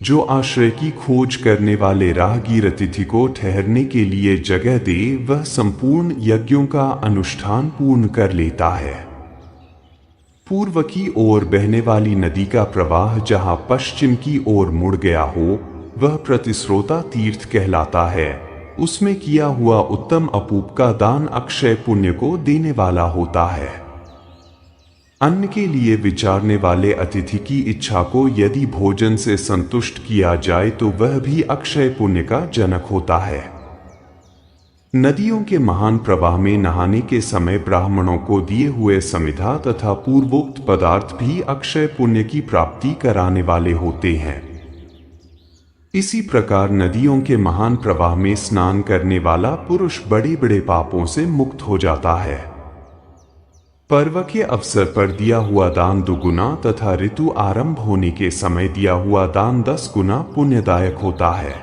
जो आश्रय की खोज करने वाले राहगीर अतिथि को ठहरने के लिए जगह दे वह संपूर्ण यज्ञों का अनुष्ठान पूर्ण कर लेता है। पूर्व की ओर बहने वाली नदी का प्रवाह जहां पश्चिम की ओर मुड़ गया हो वह प्रतिस्रोता तीर्थ कहलाता है। उसमें किया हुआ उत्तम अपूप का दान अक्षय पुण्य को देने वाला होता है। अन्न के लिए विचारने वाले अतिथि की इच्छा को यदि भोजन से संतुष्ट किया जाए तो वह भी अक्षय पुण्य का जनक होता है। नदियों के महान प्रवाह में नहाने के समय ब्राह्मणों को दिए हुए समिधा तथा पूर्वोक्त पदार्थ भी अक्षय पुण्य की प्राप्ति कराने वाले होते हैं। इसी प्रकार नदियों के महान प्रवाह में स्नान करने वाला पुरुष बड़े बड़े पापों से मुक्त हो जाता है। पर्व के अवसर पर दिया हुआ दान 2 गुना तथा ऋतु आरंभ होने के समय दिया हुआ दान 10 गुना पुण्यदायक होता है।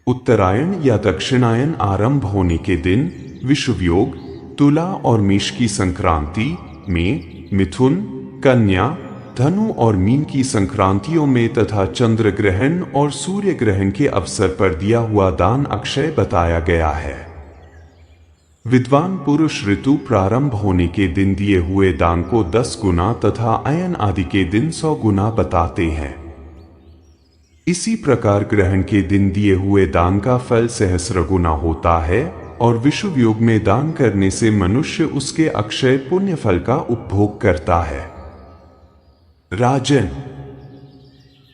उत्तरायण या दक्षिणायन आरंभ होने के दिन विषुवयोग, तुला और मेष की संक्रांति में मिथुन, कन्या, धनु और मीन की संक्रांतियों में तथा चंद्र ग्रहण और सूर्य ग्रहण के अवसर पर दिया हुआ दान अक्षय बताया गया है। विद्वान पुरुष ऋतु प्रारंभ होने के दिन दिए हुए दान को 10 गुना तथा अयन आदि के दिन 100 गुना बताते हैं। इसी प्रकार ग्रहण के दिन दिए हुए दान का फल सहस्र गुना होता है और विषुव योग में दान करने से मनुष्य उसके अक्षय पुण्य फल का उपभोग करता है। राजन,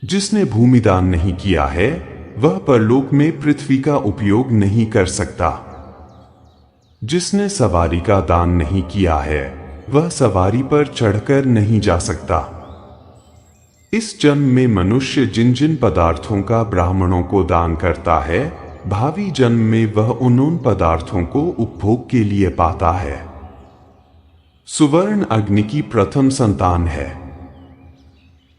जिसने भूमि दान नहीं किया है वह परलोक में पृथ्वी का उपयोग नहीं कर सकता। जिसने सवारी का दान नहीं किया है वह सवारी पर चढ़कर नहीं जा सकता। इस जन्म में मनुष्य जिन जिन पदार्थों का ब्राह्मणों को दान करता है, भावी जन्म में वह उन पदार्थों को उपभोग के लिए पाता है। सुवर्ण अग्नि की प्रथम संतान है।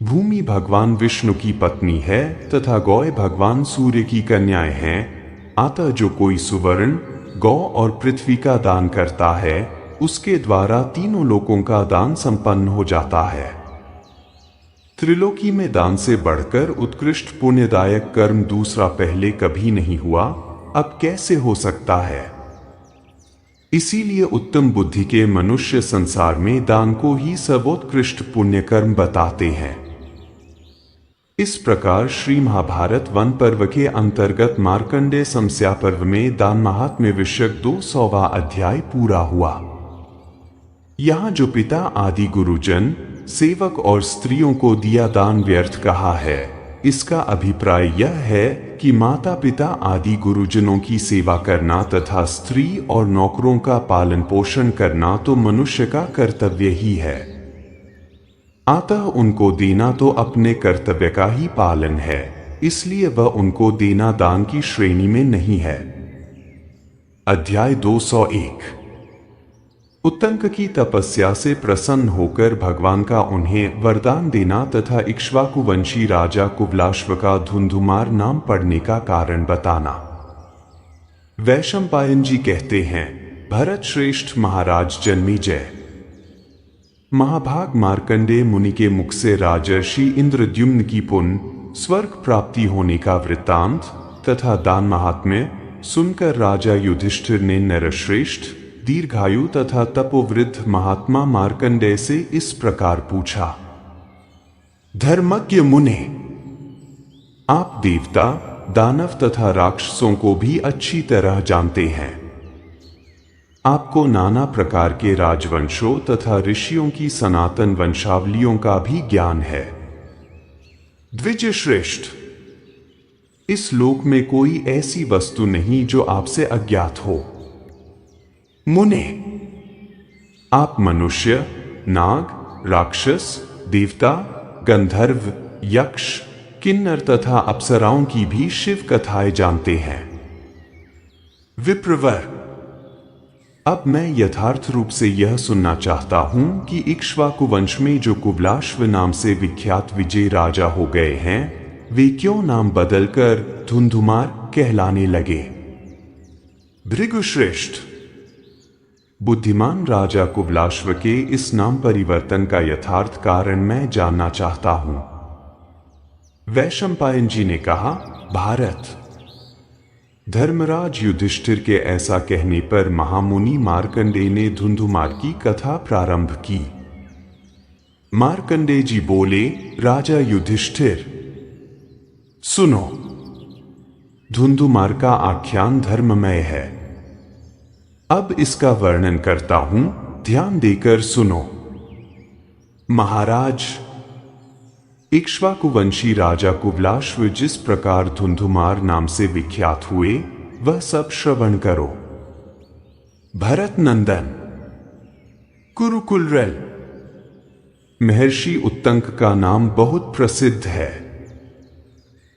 भूमि भगवान विष्णु की पत्नी है तथा गौ भगवान सूर्य की कन्याएं हैं। अतः जो कोई सुवर्ण, गौ और पृथ्वी का दान करता है उसके द्वारा तीनों लोकों का दान संपन्न हो जाता है। त्रिलोकी में दान से बढ़कर उत्कृष्ट पुण्यदायक कर्म दूसरा पहले कभी नहीं हुआ, अब कैसे हो सकता है। इसीलिए उत्तम बुद्धि के मनुष्य संसार में दान को ही सर्वोत्कृष्ट पुण्य कर्म बताते हैं। इस प्रकार श्री महाभारत वन पर्व के अंतर्गत मार्कंडेय समस्या पर्व में दान महात्म्य विषयक 200वां अध्याय पूरा हुआ। यहाँ जो पिता आदि गुरुजन, सेवक और स्त्रियों को दिया दान व्यर्थ कहा है, इसका अभिप्राय यह है कि माता पिता आदि गुरुजनों की सेवा करना तथा स्त्री और नौकरों का पालन पोषण करना तो मनुष्य का कर्तव्य ही है। अतः उनको देना तो अपने कर्तव्य का ही पालन है, इसलिए वह उनको देना दान की श्रेणी में नहीं है। अध्याय 201। उत्तंक की तपस्या से प्रसन्न होकर भगवान का उन्हें वरदान देना तथा इक्ष्वाकुवंशी राजा कुवलाश्व का धुंधुमार नाम पड़ने का कारण बताना। वैशंपायन जी कहते हैं, भरत श्रेष्ठ महाराज जन्मेजय, महाभाग मार्कंडेय मुनि के मुख से राजर्षि इंद्रद्युम्न की पुण्य स्वर्ग प्राप्ति होने का वृत्तांत तथा दान महात्म्य सुनकर राजा युधिष्ठिर ने नरश्रेष्ठ, दीर्घायु तथा तपोवृद्ध महात्मा मार्कंडेय से इस प्रकार पूछा। धर्मज्ञ मुने, आप देवता, दानव तथा राक्षसों को भी अच्छी तरह जानते हैं। आपको नाना प्रकार के राजवंशों तथा ऋषियों की सनातन वंशावलियों का भी ज्ञान है। द्विज श्रेष्ठ, इस लोक में कोई ऐसी वस्तु नहीं जो आपसे अज्ञात हो। मुने, आप मनुष्य, नाग, राक्षस, देवता, गंधर्व, यक्ष, किन्नर तथा अप्सराओं की भी शिव कथाएं जानते हैं। विप्रवर, अब मैं यथार्थ रूप से यह सुनना चाहता हूं कि इक्ष्वाकु वंश में जो कुवलाश्व नाम से विख्यात विजय राजा हो गए हैं, वे क्यों नाम बदलकर धुंधुमार कहलाने लगे। भृगुश्रेष्ठ, बुद्धिमान राजा कुवलाश्व के इस नाम परिवर्तन का यथार्थ कारण मैं जानना चाहता हूं। वैशंपायन जी ने कहा, भारत, धर्मराज युधिष्ठिर के ऐसा कहने पर महामुनि मार्कंडेय ने धुंधुमार की कथा प्रारंभ की। मार्कंडेय जी बोले, राजा युधिष्ठिर, सुनो, धुंधुमार का आख्यान धर्ममय है। अब इसका वर्णन करता हूं, ध्यान देकर सुनो। महाराज, इक्ष्वाकुवंशी राजा कुवलाश्व जिस प्रकार धुंधुमार नाम से विख्यात हुए, वह सब श्रवण करो। भरत नंदन, कुरुकुलरल, महर्षि उत्तंक का नाम बहुत प्रसिद्ध है।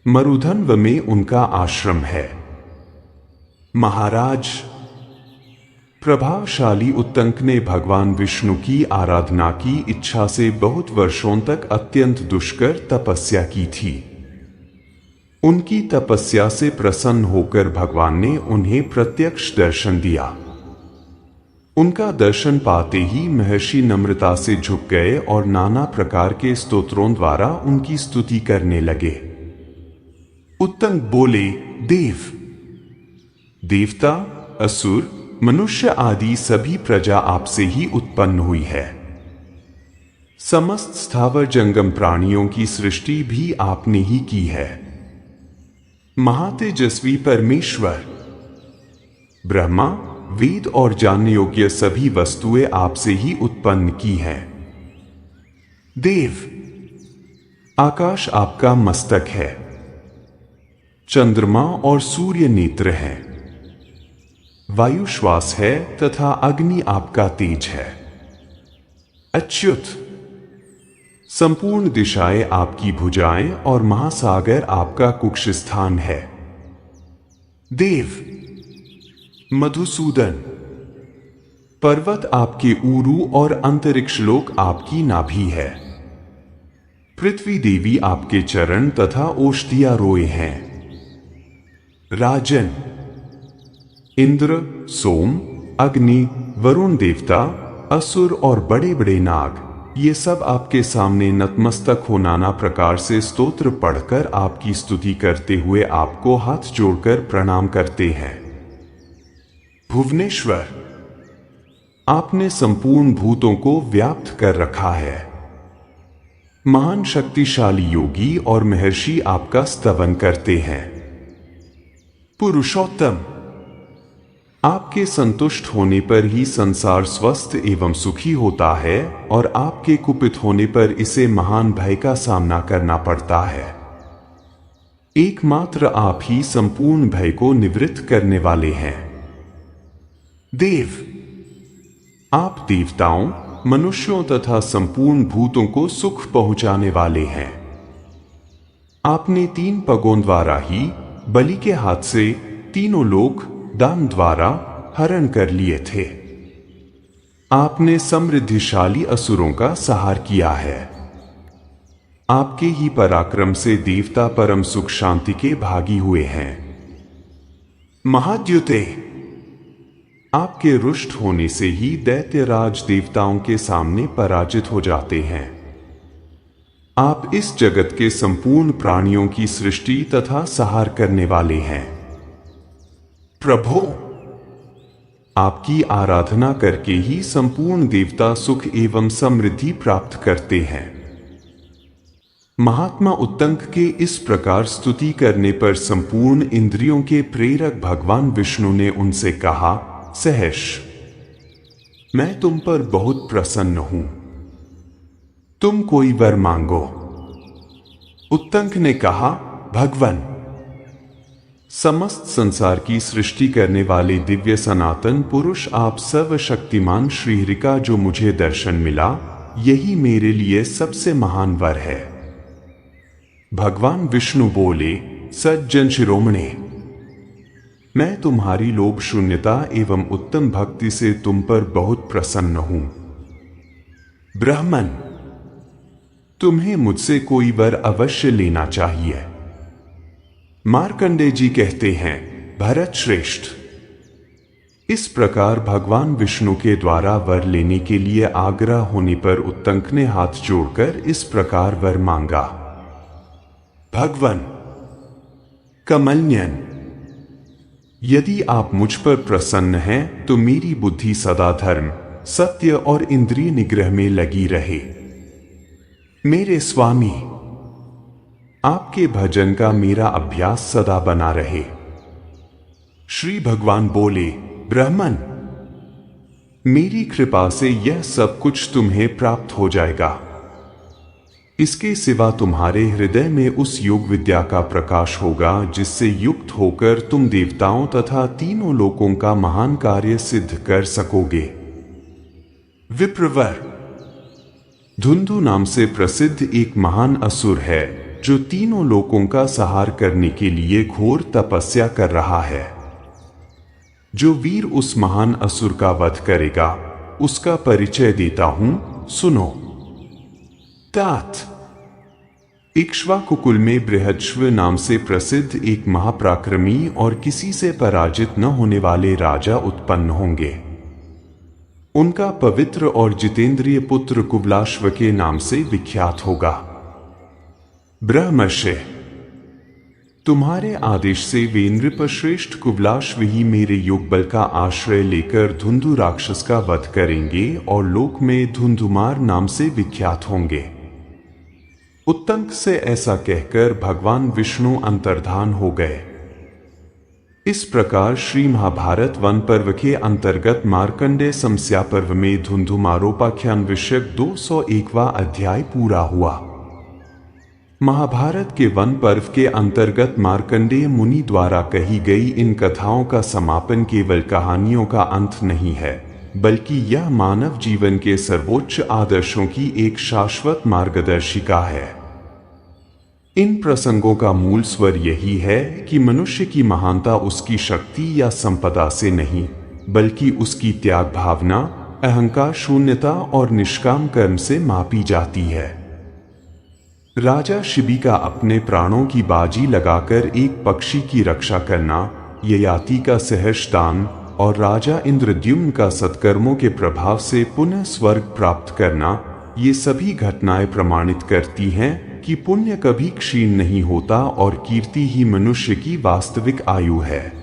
मरुधन्व में उनका आश्रम है। महाराज, प्रभावशाली उत्तंक ने भगवान विष्णु की आराधना की इच्छा से बहुत वर्षों तक अत्यंत दुष्कर तपस्या की थी। उनकी तपस्या से प्रसन्न होकर भगवान ने उन्हें प्रत्यक्ष दर्शन दिया। उनका दर्शन पाते ही महर्षि नम्रता से झुक गए और नाना प्रकार के स्तोत्रों द्वारा उनकी स्तुति करने लगे। उत्तंक बोले, देवता, असुर, मनुष्य आदि सभी प्रजा आपसे ही उत्पन्न हुई है। समस्त स्थावर जंगम प्राणियों की सृष्टि भी आपने ही की है। महातेजस्वी परमेश्वर, ब्रह्मा, वेद और जानने योग्य सभी वस्तुएं आपसे ही उत्पन्न की हैं। देव, आकाश आपका मस्तक है, चंद्रमा और सूर्य नेत्र हैं, वायु श्वास है तथा अग्नि आपका तेज है। अच्युत, संपूर्ण दिशाएं आपकी भुजाएं और महासागर आपका कुक्ष स्थान है। देव, मधुसूदन, पर्वत आपके ऊरू और अंतरिक्ष लोक आपकी नाभि है। पृथ्वी देवी आपके चरण तथा ओष्ठिया रोए हैं। राजन, इंद्र, सोम, अग्नि, वरुण देवता, असुर और बड़े बड़े नाग, ये सब आपके सामने नतमस्तक हो नाना प्रकार से स्तोत्र पढ़कर आपकी स्तुति करते हुए आपको हाथ जोड़कर प्रणाम करते हैं। भुवनेश्वर, आपने संपूर्ण भूतों को व्याप्त कर रखा है। महान शक्तिशाली योगी और महर्षि आपका स्तवन करते हैं। पुरुषोत्तम, आपके संतुष्ट होने पर ही संसार स्वस्थ एवं सुखी होता है और आपके कुपित होने पर इसे महान भय का सामना करना पड़ता है। एकमात्र आप ही संपूर्ण भय को निवृत्त करने वाले हैं। देव, आप देवताओं, मनुष्यों तथा संपूर्ण भूतों को सुख पहुंचाने वाले हैं। आपने 3 पगों द्वारा ही बलि के हाथ से तीनों लोक दान द्वारा हरण कर लिए थे। आपने समृद्धिशाली असुरों का संहार किया है। आपके ही पराक्रम से देवता परम सुख शांति के भागी हुए हैं। महाद्युते, आपके रुष्ट होने से ही दैत्यराज देवताओं के सामने पराजित हो जाते हैं। आप इस जगत के संपूर्ण प्राणियों की सृष्टि तथा संहार करने वाले हैं। प्रभो, आपकी आराधना करके ही संपूर्ण देवता सुख एवं समृद्धि प्राप्त करते हैं। महात्मा उत्तंक के इस प्रकार स्तुति करने पर संपूर्ण इंद्रियों के प्रेरक भगवान विष्णु ने उनसे कहा, सहर्ष, मैं तुम पर बहुत प्रसन्न हूं। तुम कोई वर मांगो। उत्तंक ने कहा, भगवान, समस्त संसार की सृष्टि करने वाले दिव्य सनातन पुरुष आप सर्वशक्तिमान श्रीहरिका जो मुझे दर्शन मिला, यही मेरे लिए सबसे महान वर है। भगवान विष्णु बोले, सज्जन शिरोमणे, मैं तुम्हारी लोभ शून्यता एवं उत्तम भक्ति से तुम पर बहुत प्रसन्न हूं। ब्राह्मण, तुम्हें मुझसे कोई वर अवश्य लेना चाहिए। मार्कंडेय जी कहते हैं, भरत श्रेष्ठ, इस प्रकार भगवान विष्णु के द्वारा वर लेने के लिए आग्रह होने पर उत्तंक ने हाथ जोड़कर इस प्रकार वर मांगा। भगवान कमलनयन, यदि आप मुझ पर प्रसन्न हैं तो मेरी बुद्धि सदा धर्म, सत्य और इंद्रिय निग्रह में लगी रहे। मेरे स्वामी, आपके भजन का मेरा अभ्यास सदा बना रहे। श्री भगवान बोले, ब्राह्मण, मेरी कृपा से यह सब कुछ तुम्हें प्राप्त हो जाएगा। इसके सिवा तुम्हारे हृदय में उस योग विद्या का प्रकाश होगा जिससे युक्त होकर तुम देवताओं तथा तीनों लोकों का महान कार्य सिद्ध कर सकोगे। विप्रवर, धुंधु नाम से प्रसिद्ध एक महान असुर है जो तीनों लोकों का संहार करने के लिए घोर तपस्या कर रहा है। जो वीर उस महान असुर का वध करेगा, उसका परिचय देता हूं, सुनो। तात, इक्ष्वाकु कुल में बृहद्श्व नाम से प्रसिद्ध एक महापराक्रमी और किसी से पराजित न होने वाले राजा उत्पन्न होंगे। उनका पवित्र और जितेंद्रिय पुत्र कुबलाश्व के नाम से विख्यात होगा। ब्रह्मर्षि, तुम्हारे आदेश से वे नृपश्रेष्ठ कुबलाश्व ही मेरे योगबल का आश्रय लेकर धुंधु राक्षस का वध करेंगे और लोक में धुंधुमार नाम से विख्यात होंगे। उत्तंक से ऐसा कहकर भगवान विष्णु अंतर्धान हो गए। इस प्रकार श्री महाभारत वन पर्व के अंतर्गत मार्कंडेय समस्या पर्व में धुंधुमारोपाख्यान विषयक 201वां अध्याय पूरा हुआ। महाभारत के वन पर्व के अंतर्गत मार्कंडेय मुनि द्वारा कही गई इन कथाओं का समापन केवल कहानियों का अंत नहीं है, बल्कि यह मानव जीवन के सर्वोच्च आदर्शों की एक शाश्वत मार्गदर्शिका है। इन प्रसंगों का मूल स्वर यही है कि मनुष्य की महानता उसकी शक्ति या संपदा से नहीं, बल्कि उसकी त्याग भावना, अहंकार शून्यता और निष्काम कर्म से मापी जाती है। राजा शिबी का अपने प्राणों की बाजी लगाकर एक पक्षी की रक्षा करना, ययाति का सहर्ष दान और राजा इंद्रद्युम्न का सत्कर्मों के प्रभाव से पुनः स्वर्ग प्राप्त करना, ये सभी घटनाएं प्रमाणित करती हैं कि पुण्य कभी क्षीण नहीं होता और कीर्ति ही मनुष्य की वास्तविक आयु है।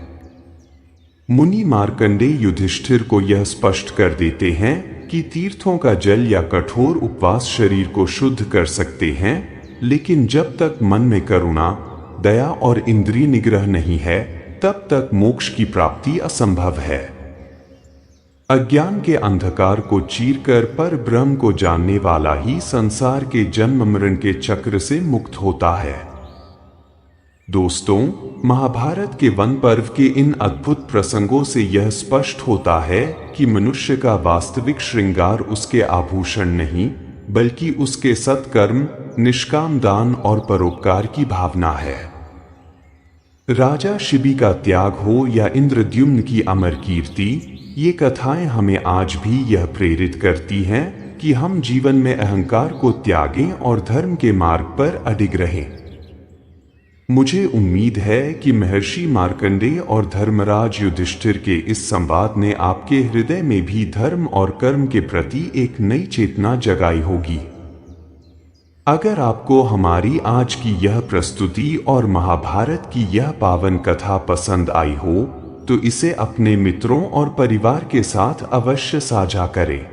मुनि मार्कंडेय युधिष्ठिर को यह स्पष्ट कर देते हैं कि तीर्थों का जल या कठोर उपवास शरीर को शुद्ध कर सकते हैं, लेकिन जब तक मन में करुणा, दया और इंद्रिय निग्रह नहीं है, तब तक मोक्ष की प्राप्ति असंभव है। अज्ञान के अंधकार को चीरकर पर ब्रह्म को जानने वाला ही संसार के जन्म मरण के चक्र से मुक्त होता है। दोस्तों, महाभारत के वन पर्व के इन अद्भुत प्रसंगों से यह स्पष्ट होता है कि मनुष्य का वास्तविक श्रृंगार उसके आभूषण नहीं, बल्कि उसके सत्कर्म, निष्काम दान और परोपकार की भावना है। राजा शिबी का त्याग हो या इंद्रद्युम्न की अमर कीर्ति, ये कथाएं हमें आज भी यह प्रेरित करती हैं कि हम जीवन में अहंकार को त्यागें और धर्म के मार्ग पर अडिग रहें। मुझे उम्मीद है कि महर्षि मार्कंडेय और धर्मराज युधिष्ठिर के इस संवाद ने आपके हृदय में भी धर्म और कर्म के प्रति एक नई चेतना जगाई होगी। अगर आपको हमारी आज की यह प्रस्तुति और महाभारत की यह पावन कथा पसंद आई हो, तो इसे अपने मित्रों और परिवार के साथ अवश्य साझा करें।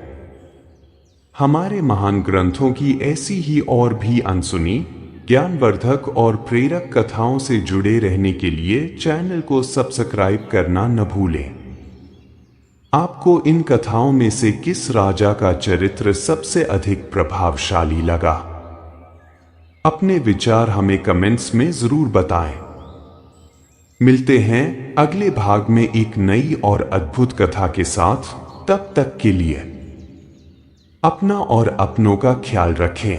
हमारे महान ग्रंथों की ऐसी ही और भी अनसुनी, ज्ञानवर्धक और प्रेरक कथाओं से जुड़े रहने के लिए चैनल को सब्सक्राइब करना न भूलें। आपको इन कथाओं में से किस राजा का चरित्र सबसे अधिक प्रभावशाली लगा? अपने विचार हमें कमेंट्स में जरूर बताएं। मिलते हैं अगले भाग में एक नई और अद्भुत कथा के साथ। तब तक के लिए अपना और अपनों का ख्याल रखें।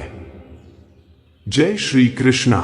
जय श्री कृष्णा।